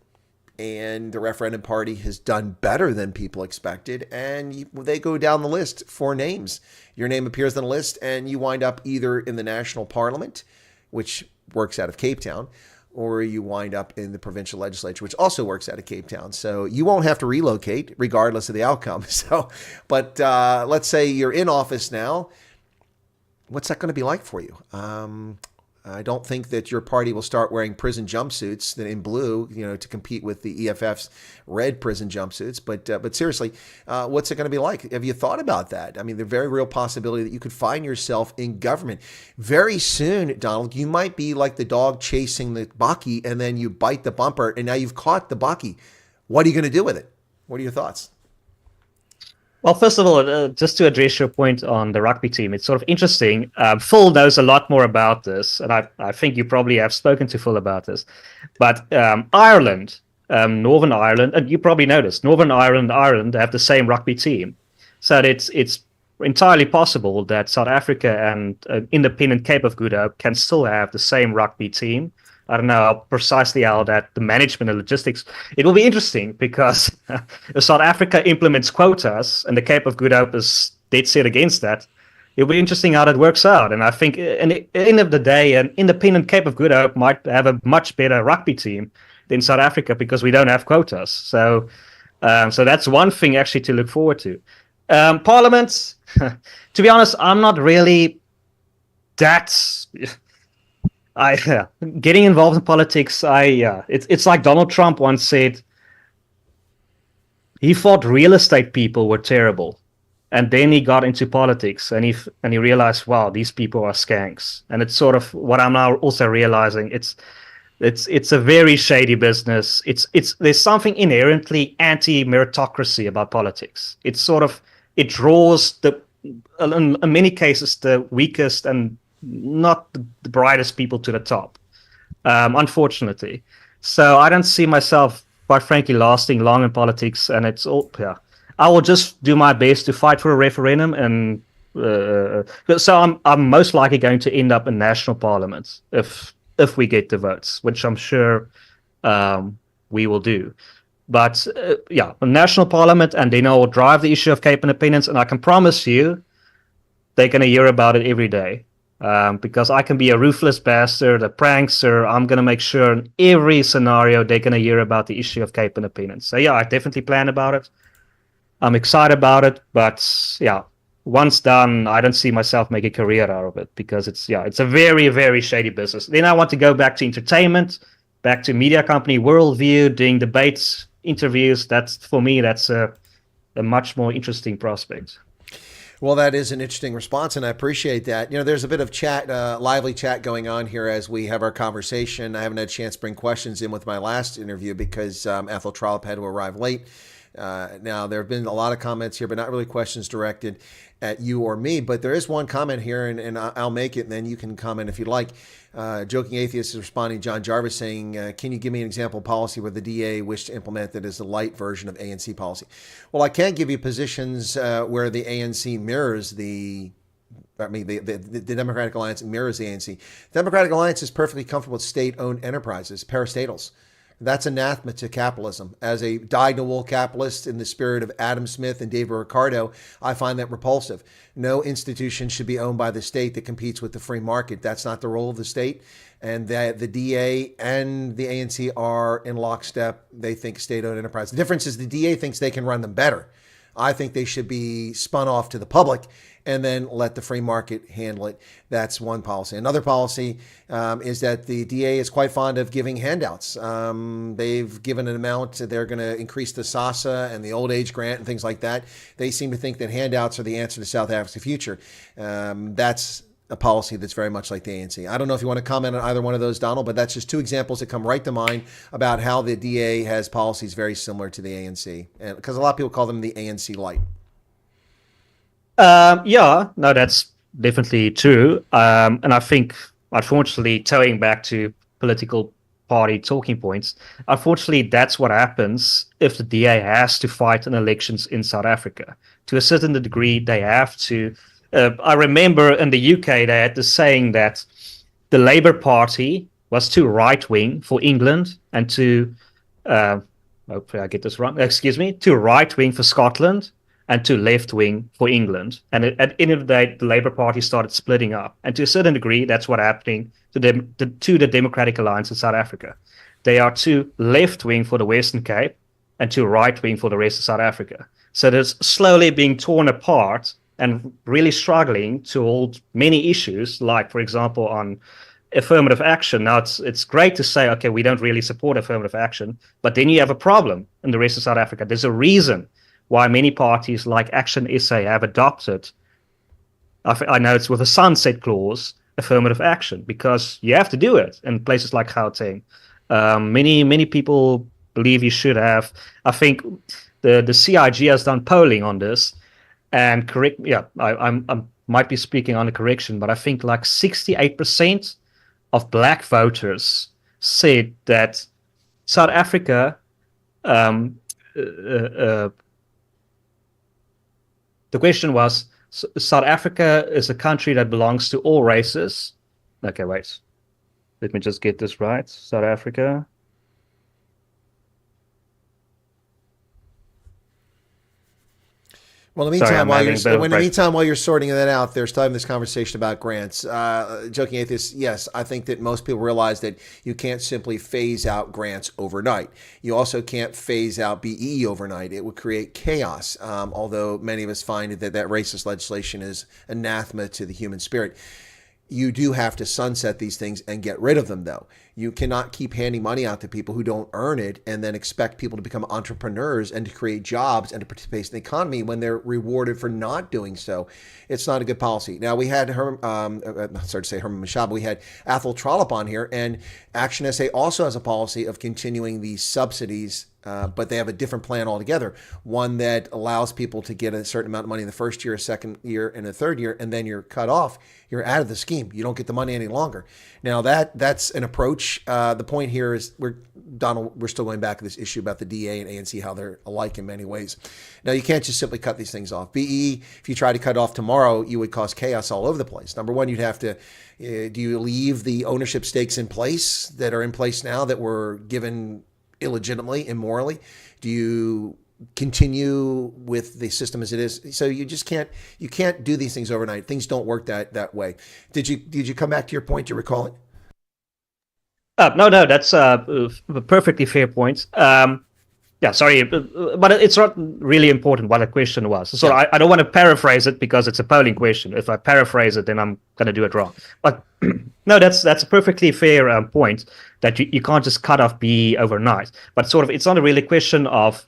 and the Referendum Party has done better than people expected, and they go down the list for names. Your name appears on the list, and you wind up either in the national parliament, which works out of Cape Town, or you wind up in the provincial legislature, which also works out of Cape Town. So you won't have to relocate regardless of the outcome. But let's say you're in office now. What's that going to be like for you? I don't think that your party will start wearing prison jumpsuits in blue, to compete with the EFF's red prison jumpsuits. But seriously, what's it going to be like? Have you thought about that? I mean, the very real possibility that you could find yourself in government very soon, Donald. You might be like the dog chasing the Baki, and then you bite the bumper, and now you've caught the Baki. What are you going to do with it? What are your thoughts? Well, first of all, just to address your point on the rugby team, it's sort of interesting. Phil knows a lot more about this, and I think you probably have spoken to Phil about this. But Ireland, Northern Ireland, and you probably noticed, Northern Ireland, Ireland have the same rugby team. So it's entirely possible that South Africa and independent Cape of Good Hope can still have the same rugby team. I don't know precisely how that the management and logistics. It will be interesting because if South Africa implements quotas and the Cape of Good Hope is dead set against that, it'll be interesting how that works out. And I think at the end of the day, an independent Cape of Good Hope might have a much better rugby team than South Africa because we don't have quotas. So that's one thing actually to look forward to. Parliament, to be honest, I'm not really that. Getting involved in politics, it's like Donald Trump once said, he thought real estate people were terrible. And then he got into politics and he realized, wow, these people are skanks. And it's sort of what I'm now also realizing. It's a very shady business. There's something inherently anti-meritocracy about politics. It draws in many cases the weakest and not the brightest people to the top, unfortunately. So I don't see myself, quite frankly, lasting long in politics. And it's all, I will just do my best to fight for a referendum, and so I'm most likely going to end up in national parliament if we get the votes, which I'm sure we will do. But a national parliament, and then I will drive the issue of Cape Independence, and I can promise you they're going to hear about it every day. Because I can be a ruthless bastard, a prankster. I'm going to make sure in every scenario they're going to hear about the issue of Cape Independence. So I definitely plan about it. I'm excited about it, but once done, I don't see myself making a career out of it because it's a very, very shady business. Then I want to go back to entertainment, back to media company Worldview, doing debates, interviews. That's a much more interesting prospect. Well, that is an interesting response, and I appreciate that. There's a bit of chat, lively chat going on here as we have our conversation. I haven't had a chance to bring questions in with my last interview because Ethel Trollop had to arrive late. Now, there have been a lot of comments here, but not really questions directed at you or me. But there is one comment here, and I'll make it, and then you can comment if you'd like. Joking Atheist is responding, John Jarvis, saying, can you give me an example of policy where the DA wished to implement that as a light version of ANC policy? Well, I can't give you positions where the ANC mirrors the Democratic Alliance mirrors the ANC. The Democratic Alliance is perfectly comfortable with state-owned enterprises, parastatals. That's anathema to capitalism. As a dyed-in-the-wool capitalist in the spirit of Adam Smith and David Ricardo, I find that repulsive. No institution should be owned by the state that competes with the free market. That's not the role of the state. And that the DA and the ANC are in lockstep. They think state-owned enterprise. The difference is the DA thinks they can run them better. I think they should be spun off to the public and then let the free market handle it. That's one policy. Another policy is that the DA is quite fond of giving handouts. They've given an amount. They're going to increase the SASA and the old age grant and things like that. They seem to think that handouts are the answer to South Africa's future. That's a policy that's very much like the ANC. I don't know if you want to comment on either one of those, Donald, but that's just two examples that come right to mind about how the DA has policies very similar to the ANC, because a lot of people call them the ANC light. Yeah, no, that's definitely true. And I think, unfortunately, towing back to political party talking points, unfortunately, that's what happens if the DA has to fight in elections in South Africa. To a certain degree, they have to. I remember in the UK, they had the saying that the Labour Party was too right wing for England and too uh, hopefully I get this wrong. Excuse me, too right wing for Scotland and too left wing for England. And at the end of the day, the Labour Party started splitting up. And to a certain degree, that's what's happening to the Democratic Alliance in South Africa. They are too left wing for the Western Cape and too right wing for the rest of South Africa. So there's slowly being torn apart and really struggling to hold many issues, like, for example, on affirmative action. Now, it's great to say, okay, we don't really support affirmative action, but then you have a problem in the rest of South Africa. There's a reason why many parties like Action SA have adopted, I know it's with a sunset clause, affirmative action, because you have to do it in places like Gauteng. Many people believe you should have. I think the CIG has done polling on this, and correct, yeah, I might be speaking on a correction, but I think like 68% of black voters said that South Africa, the question was, South Africa is a country that belongs to all races. Okay, wait. Let me just get this right. South Africa. Well, in the meantime, while you're sorting that out, there's time this conversation about grants. Joking atheist, yes, I think that most people realize that you can't simply phase out grants overnight. You also can't phase out BE overnight. It would create chaos, although many of us find that racist legislation is anathema to the human spirit. You do have to sunset these things and get rid of them, though. You cannot keep handing money out to people who don't earn it and then expect people to become entrepreneurs and to create jobs and to participate in the economy when they're rewarded for not doing so. It's not a good policy. Now, we had Herman Mashaba, we had Athol Trollop on here, and Action SA also has a policy of continuing these subsidies, but they have a different plan altogether. One that allows people to get a certain amount of money in the first year, a second year, and a third year, and then you're cut off. You're out of the scheme. You don't get the money any longer. Now, that's an approach. The point here is we're still going back to this issue about the DA and ANC, how they're alike in many ways. Now, you can't just simply cut these things off. BE, if you try to cut off tomorrow, you would cause chaos all over the place. Number one, you'd have to, do you leave the ownership stakes in place that are in place now that were given illegitimately, immorally? Do you continue with the system as it is? So you can't do these things overnight. Things don't work that way. Did you come back to your point? Do you recall it? No, that's a perfectly fair point. Yeah, sorry, but it's not really important what the question was. So yeah. I don't want to paraphrase it because it's a polling question. If I paraphrase it, then I'm going to do it wrong. But no, that's a perfectly fair point that you can't just cut off BE overnight. But sort of, it's not a really question of,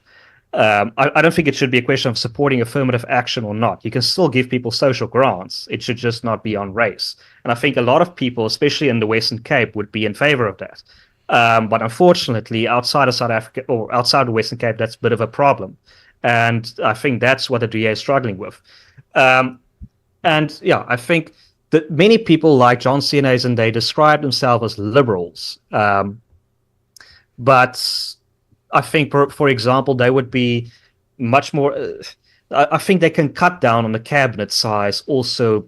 I don't think it should be a question of supporting affirmative action or not. You can still give people social grants. It should just not be on race. And I think a lot of people, especially in the Western Cape, would be in favor of that. But unfortunately, outside of South Africa or outside the Western Cape, that's a bit of a problem. And I think that's what the DA is struggling with. And yeah, I think that many people like John Senes and they describe themselves as liberals. But I think, for example, they would be much more. I think they can cut down on the cabinet size also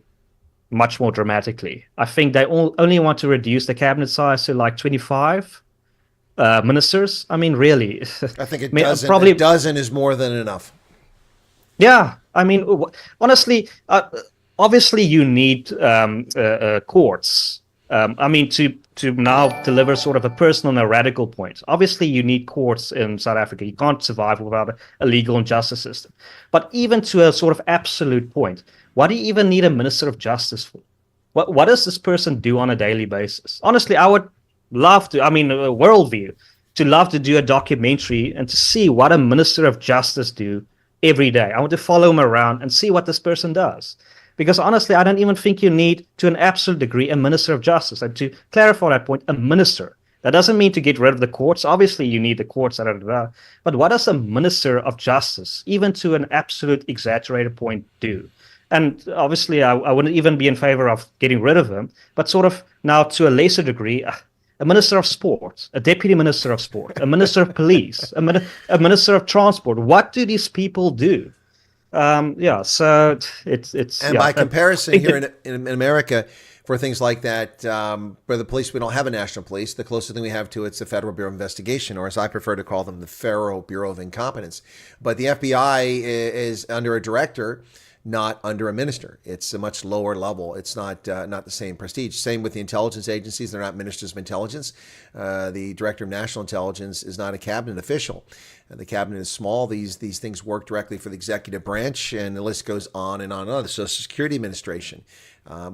much more dramatically. I think they only want to reduce the cabinet size to like 25 ministers. I mean, really. I think a dozen is more than enough. Yeah, I mean, honestly, obviously you need courts. I mean, to now deliver sort of a personal and a radical point. Obviously, you need courts in South Africa. You can't survive without a legal and justice system. But even to a sort of absolute point, what do you even need a minister of justice for? What does this person do on a daily basis? Honestly, I would love to, a worldview, to love to do a documentary and to see what a minister of justice do every day. I want to follow him around and see what this person does. Because honestly, I don't even think you need, to an absolute degree, a minister of justice. And to clarify that point, a minister. That doesn't mean to get rid of the courts. Obviously, you need the courts. But what does a minister of justice, even to an absolute exaggerated point, do? And obviously, I wouldn't even be in favor of getting rid of them, but sort of now to a lesser degree, a minister of sport, a deputy minister of sport, a minister of police, a minister of transport. What do these people do? Yeah, so it's And yeah. by comparison, here in America, for things like that, for the police, we don't have a national police. The closest thing we have to it's the Federal Bureau of Investigation, or as I prefer to call them, the Federal Bureau of Incompetence. But the FBI is under a director, not under a minister. It's a much lower level. It's not the same prestige. Same with the intelligence agencies. They're not ministers of intelligence. The director of national intelligence is not a cabinet official. The cabinet is small. These things work directly for the executive branch, and the list goes on and on and on. The Social Security Administration.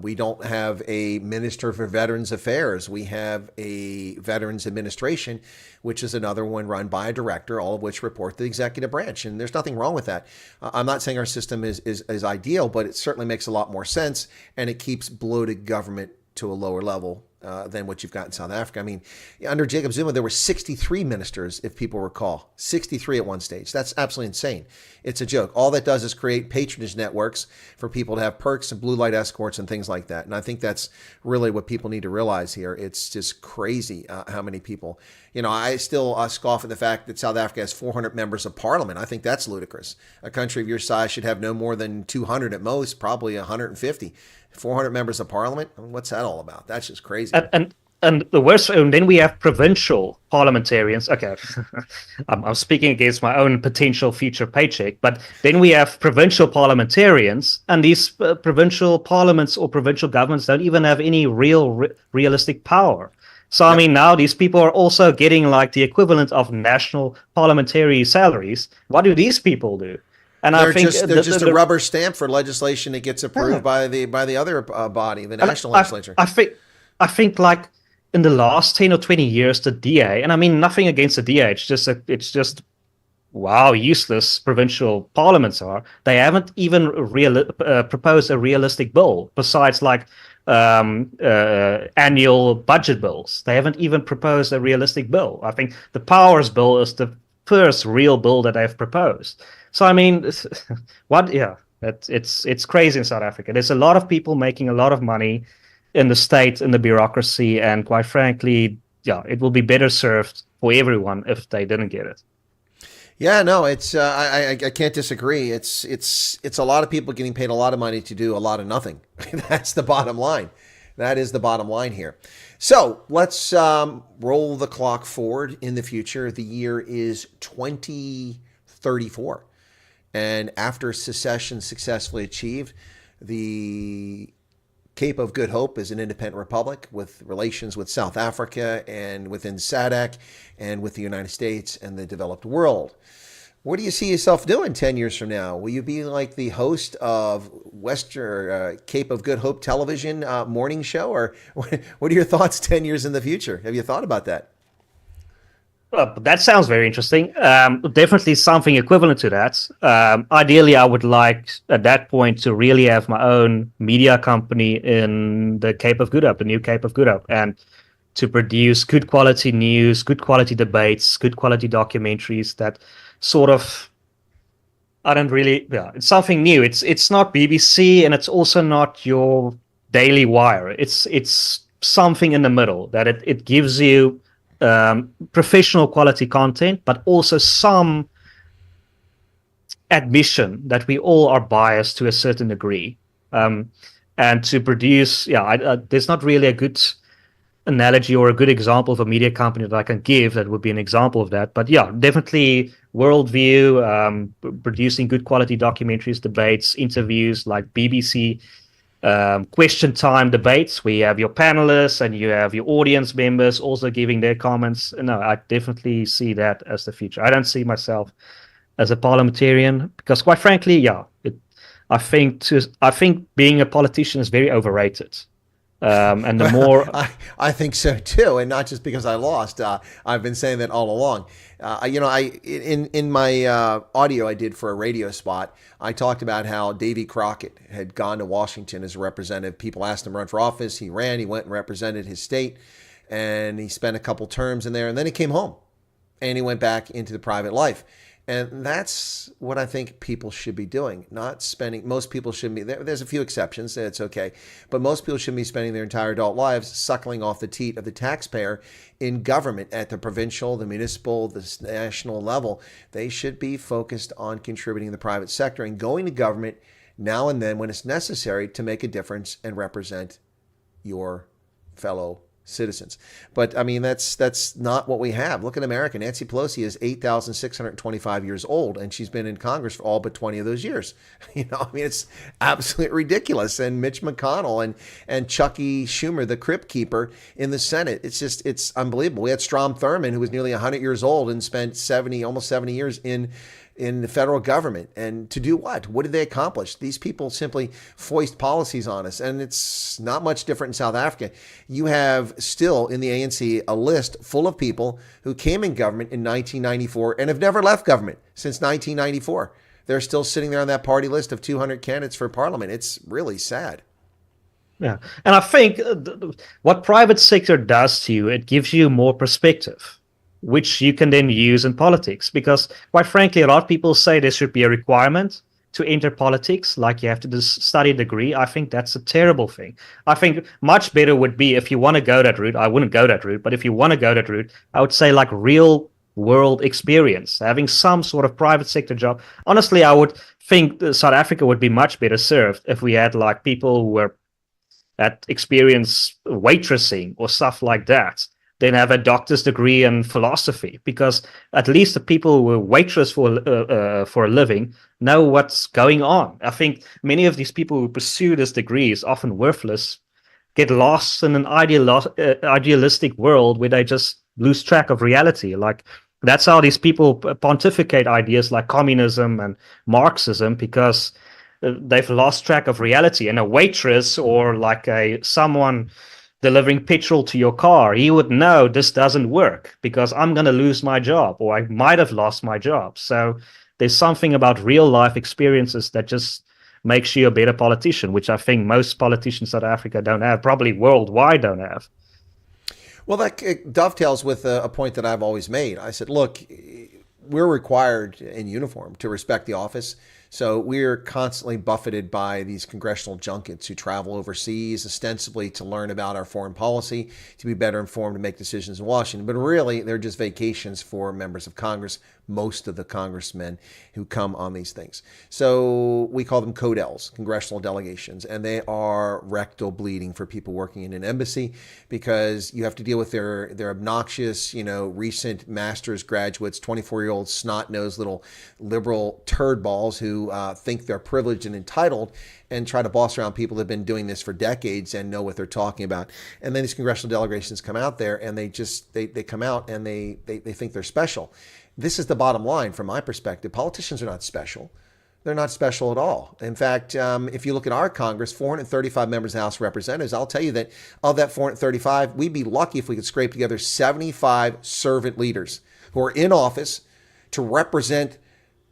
We don't have a minister for Veterans Affairs. We have a Veterans Administration, which is another one run by a director, all of which report to the executive branch. And there's nothing wrong with that. I'm not saying our system is ideal, but it certainly makes a lot more sense, and it keeps bloated government to a lower level than what you've got in South Africa. I mean, under Jacob Zuma, there were 63 ministers, if people recall, 63 at one stage. That's absolutely insane. It's a joke. All that does is create patronage networks for people to have perks and blue light escorts and things like that. And I think that's really what people need to realize here. It's just crazy how many people, I still scoff at the fact that South Africa has 400 members of parliament. I think that's ludicrous. A country of your size should have no more than 200 at most, probably 150. 400 members of parliament? I mean, what's that all about? That's just crazy. And the worst, and then we have provincial parliamentarians. Okay, I'm speaking against my own potential future paycheck, but then we have provincial parliamentarians, and these provincial parliaments or provincial governments don't even have any realistic power. So, I mean, now these people are also getting like the equivalent of national parliamentary salaries. What do these people do? And I think they're just a rubber stamp for legislation that gets approved by the other body, the national legislature. I think like in the last 10 or 20 years, the DA, and I mean nothing against the DA, it's just wow, useless provincial parliaments are. They haven't even proposed a realistic bill besides like annual budget bills. They haven't even proposed a realistic bill. I think the Powers Bill is the first real bill that they've proposed. So I mean, it's crazy in South Africa. There's a lot of people making a lot of money in the state, in the bureaucracy, and quite frankly, it will be better served for everyone if they didn't get it. Yeah, no, it's I can't disagree. It's a lot of people getting paid a lot of money to do a lot of nothing. That's the bottom line. That is the bottom line here. So let's roll the clock forward in the future. The year is 2034. And after secession successfully achieved, the Cape of Good Hope is an independent republic with relations with South Africa and within SADC and with the United States and the developed world. What do you see yourself doing 10 years from now? Will you be like the host of Cape of Good Hope television morning show? Or what are your thoughts 10 years in the future? Have you thought about that? That sounds very interesting. Definitely something equivalent to that. Ideally, I would like at that point to really have my own media company in the Cape of Good Hope, the new Cape of Good Hope, and to produce good quality news, good quality debates, good quality documentaries that sort of, I don't really, it's something new. It's not BBC and it's also not your Daily Wire. It's something in the middle that it gives you professional quality content, but also some admission that we all are biased to a certain degree. And to produce, there's not really a good analogy or a good example of a media company that I can give that would be an example of that. But definitely worldview, producing good quality documentaries, debates, interviews like BBC question time debates where you have your panelists and you have your audience members also giving their comments. No, I definitely see that as the future. I don't see myself as a parliamentarian because, quite frankly, I think being a politician is very overrated. And the more I think so too, and not just because I lost. I've been saying that all along. In my audio I did for a radio spot, I talked about how Davy Crockett had gone to Washington as a representative. People asked him to run for office. He ran. He went and represented his state, and he spent a couple terms in there, and then he came home, and he went back into the private life. And that's what I think people should be doing, not spending. Most people shouldn't be. There's a few exceptions, it's okay. But most people shouldn't be spending their entire adult lives suckling off the teat of the taxpayer in government at the provincial, the municipal, the national level. They should be focused on contributing to the private sector and going to government now and then when it's necessary to make a difference and represent your fellow citizens. But I mean, that's not what we have. Look at America. Nancy Pelosi is 8,625 years old, and she's been in Congress for all but 20 of those years. You know, I mean, it's absolutely ridiculous. And Mitch McConnell and Chucky Schumer, the Crypt Keeper in the Senate. It's unbelievable. We had Strom Thurmond, who was nearly 100 years old and spent almost 70 years in the federal government. And to do what? What did they accomplish? These people simply foist policies on us. And it's not much different in South Africa. You have still in the ANC a list full of people who came in government in 1994 and have never left government since 1994. They're still sitting there on that party list of 200 candidates for parliament. It's really sad. Yeah. And I think what private sector does to you, it gives you more perspective, which you can then use in politics. Because quite frankly, a lot of people say there should be a requirement to enter politics, like you have to study a degree. I think that's a terrible thing. I think much better would be if you want to go that route. I wouldn't go that route, but if you want to go that route, I would say like real world experience, having some sort of private sector job. Honestly, I would think South Africa would be much better served if we had like people who were at experience waitressing or stuff like that, then have a doctor's degree in philosophy, because at least the people who are waitress for a living know what's going on. I think many of these people who pursue this degree is often worthless, get lost in an idealistic world where they just lose track of reality. Like that's how these people pontificate ideas like communism and Marxism, because they've lost track of reality. And a waitress or like someone delivering petrol to your car, he would know this doesn't work because I'm going to lose my job, or I might have lost my job. So there's something about real life experiences that just makes you a better politician, which I think most politicians in South Africa don't have, probably worldwide don't have. Well, that dovetails with a point that I've always made. I said, look, we're required in uniform to respect the office. So we're constantly buffeted by these congressional junkets who travel overseas, ostensibly to learn about our foreign policy, to be better informed to make decisions in Washington. But really, they're just vacations for members of Congress, most of the congressmen who come on these things. So we call them CODELs, congressional delegations, and they are rectal bleeding for people working in an embassy, because you have to deal with their obnoxious, recent master's graduates, 24-year-old snot-nosed little liberal turd balls who think they're privileged and entitled, and try to boss around people that have been doing this for decades and know what they're talking about. And then these congressional delegations come out there and they come out and they think they're special. This is the bottom line from my perspective. Politicians are not special. They're not special at all. In fact, if you look at our Congress, 435 members of the House of Representatives, I'll tell you that of that 435, we'd be lucky if we could scrape together 75 servant leaders who are in office to represent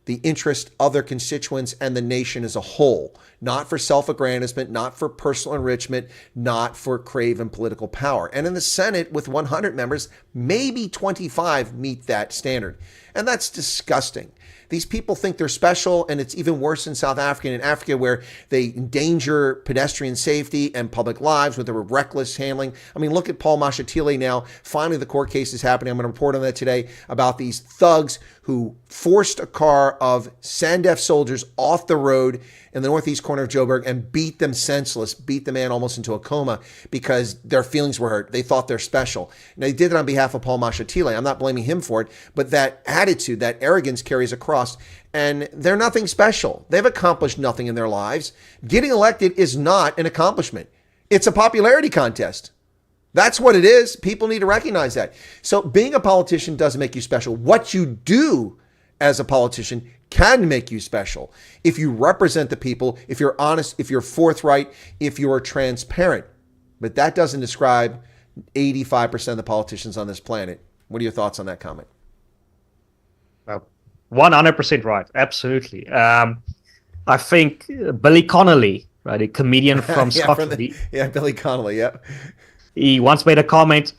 the interest of their constituents and the nation as a whole, not for self-aggrandizement, not for personal enrichment, not for craven political power. And in the Senate, with 100 members, maybe 25 meet that standard. And that's disgusting. These people think they're special, and it's even worse in South Africa and in Africa, where they endanger pedestrian safety and public lives with their reckless handling. I mean, look at Paul Mashatile now. Finally, the court case is happening. I'm going to report on that today about these thugs who forced a car of SANDF soldiers off the road in the northeast corner of Joburg and beat them senseless, beat the man almost into a coma because their feelings were hurt. They thought they're special. Now, they did it on behalf of Paul Mashatile. I'm not blaming him for it, but that attitude, that arrogance carries across, and they're nothing special. They've accomplished nothing in their lives. Getting elected is not an accomplishment. It's a popularity contest. That's what it is. People need to recognize that. So being a politician doesn't make you special. What you do as a politician can make you special. If you represent the people, if you're honest, if you're forthright, if you're transparent. But that doesn't describe 85% of the politicians on this planet. What are your thoughts on that comment? 100% right. Absolutely. I think Billy Connolly, right, a comedian from Scotland. Billy Connolly, yeah. He once made a comment,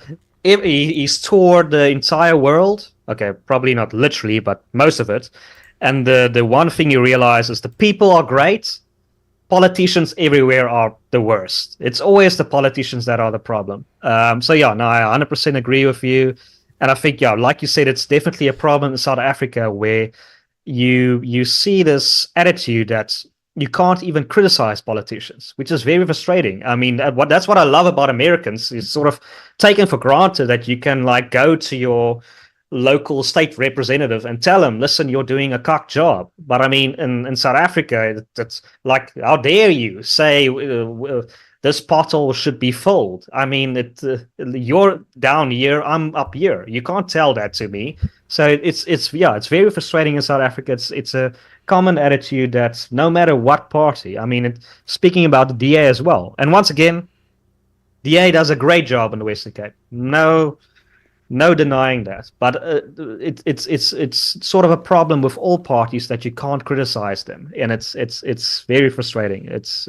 he's toured the entire world. Okay, probably not literally, but most of it. And the one thing you realize is the people are great. Politicians everywhere are the worst. It's always the politicians that are the problem. So yeah, no, I 100% agree with you. And I think, yeah, like you said, it's definitely a problem in South Africa where you see this attitude that you can't even criticize politicians, which is very frustrating. I mean, that's what I love about Americans is sort of taken for granted that you can like go to your local state representative and tell him, listen, you're doing a cock job. But I mean, in South Africa, it's like, how dare you say this pothole should be filled? I mean, you're down here, I'm up here. You can't tell that to me. So it's very frustrating in South Africa. It's a common attitude that no matter what party, I mean, speaking about the DA as well. And once again, DA does a great job in the Western Cape. No denying that, but it's sort of a problem with all parties that you can't criticize them, and it's very frustrating. It's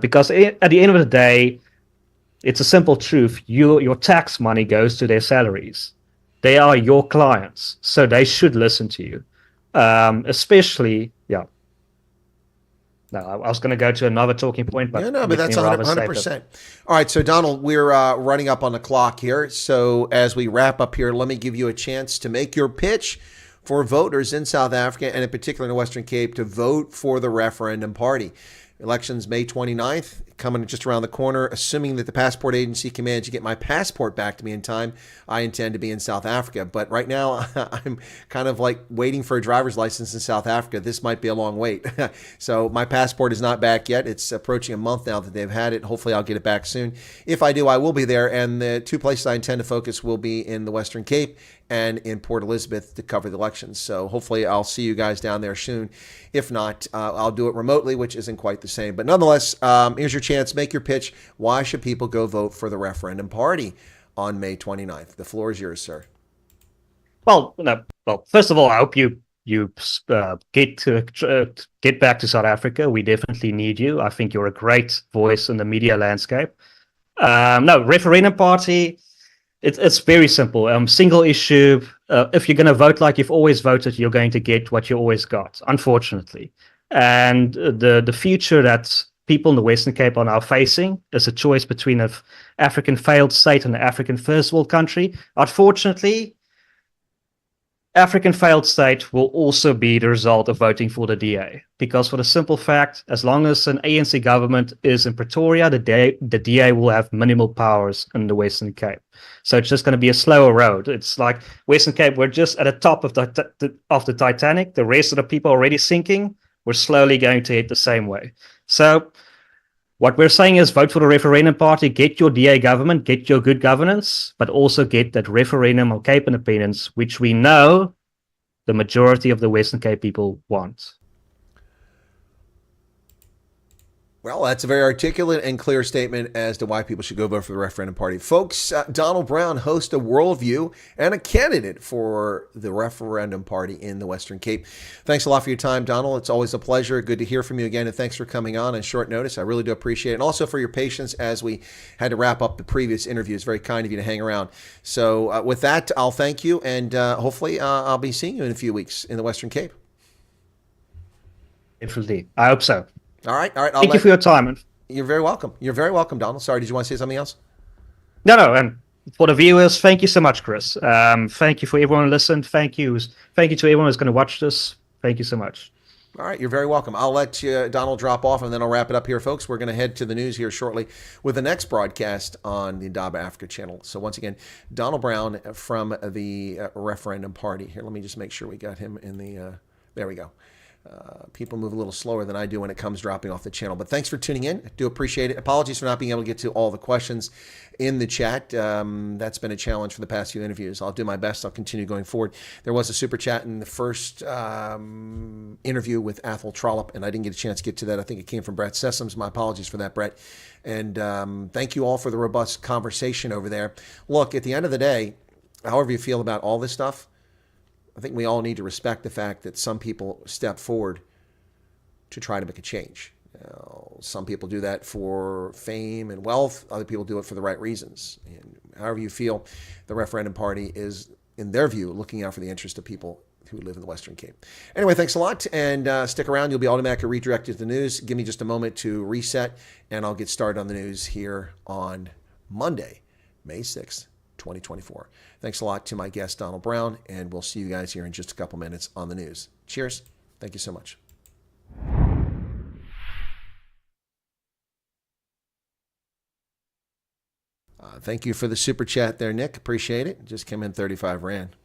because at the end of the day, it's a simple truth. Your tax money goes to their salaries. They are your clients, so they should listen to you. Especially, yeah. No, I was going to go to another talking point, but but that's 100%. All right, so Donald, we're running up on the clock here. So as we wrap up here, let me give you a chance to make your pitch for voters in South Africa and in particular in the Western Cape to vote for the Referendum Party. Elections May 29th, coming just around the corner. Assuming that the passport agency can manage to get my passport back to me in time, I intend to be in South Africa. But right now, I'm kind of like waiting for a driver's license in South Africa. This might be a long wait. So my passport is not back yet. It's approaching a month now that they've had it. Hopefully, I'll get it back soon. If I do, I will be there. And the two places I intend to focus will be in the Western Cape and in Port Elizabeth to cover the elections. So hopefully I'll see you guys down there soon. If not, I'll do it remotely, which isn't quite the same. But nonetheless, here's your chance. Make your pitch. Why should people go vote for the Referendum Party on May 29th? The floor is yours, sir. Well, first of all, I hope you get back to South Africa. We definitely need you. I think you're a great voice in the media landscape. Referendum Party. It's very simple. Single issue. If you're going to vote like you've always voted, you're going to get what you always got, unfortunately. And the future that people in the Western Cape are now facing is a choice between an African failed state and an African first world country. Unfortunately, African failed state will also be the result of voting for the DA. Because for the simple fact, as long as an ANC government is in Pretoria, the DA will have minimal powers in the Western Cape. So it's just going to be a slower road. It's like Western Cape, we're just at the top of the Titanic. The rest of the people are already sinking. We're slowly going to hit the same way. So what we're saying is vote for the Referendum Party, get your DA government, get your good governance, but also get that referendum on Cape independence, which we know the majority of the Western Cape people want. Well, that's a very articulate and clear statement as to why people should go vote for the Referendum Party. Folks, Donald Brown, host of Worldview and a candidate for the Referendum Party in the Western Cape. Thanks a lot for your time, Donald. It's always a pleasure. Good to hear from you again, and thanks for coming on short notice. I really do appreciate it. And also for your patience as we had to wrap up the previous interview. It's very kind of you to hang around. So with that, I'll thank you, and hopefully I'll be seeing you in a few weeks in the Western Cape. Definitely. I hope so. All right. Thank you for your time. You're very welcome. You're very welcome, Donald. Sorry, did you want to say something else? No. And for the viewers, thank you so much, Chris. Thank you for everyone who listened. Thank you to everyone who's going to watch this. Thank you so much. All right, you're very welcome. I'll let you, Donald, drop off, and then I'll wrap it up here, folks. We're going to head to the news here shortly with the next broadcast on the Indaba Africa channel. So once again, Donald Brown from the Referendum Party. Here, let me just make sure we got him in the, there we go. People move a little slower than I do when it comes dropping off the channel. But thanks for tuning in. I do appreciate it. Apologies for not being able to get to all the questions in the chat. That's been a challenge for the past few interviews. I'll do my best. I'll continue going forward. There was a super chat in the first interview with Athol Trollope, and I didn't get a chance to get to that. I think it came from Brett Sessoms. My apologies for that, Brett. And thank you all for the robust conversation over there. Look, at the end of the day, however you feel about all this stuff, I think we all need to respect the fact that some people step forward to try to make a change. Some people do that for fame and wealth. Other people do it for the right reasons. And however you feel, the Referendum Party is, in their view, looking out for the interest of people who live in the Western Cape. Anyway, thanks a lot, and stick around. You'll be automatically redirected to the news. Give me just a moment to reset, and I'll get started on the news here on Monday, May 6th, 2024. Thanks a lot to my guest, Donald Brown, and we'll see you guys here in just a couple minutes on the news. Cheers. Thank you so much. Thank you for the super chat there, Nick. Appreciate it. Just came in 35 Rand.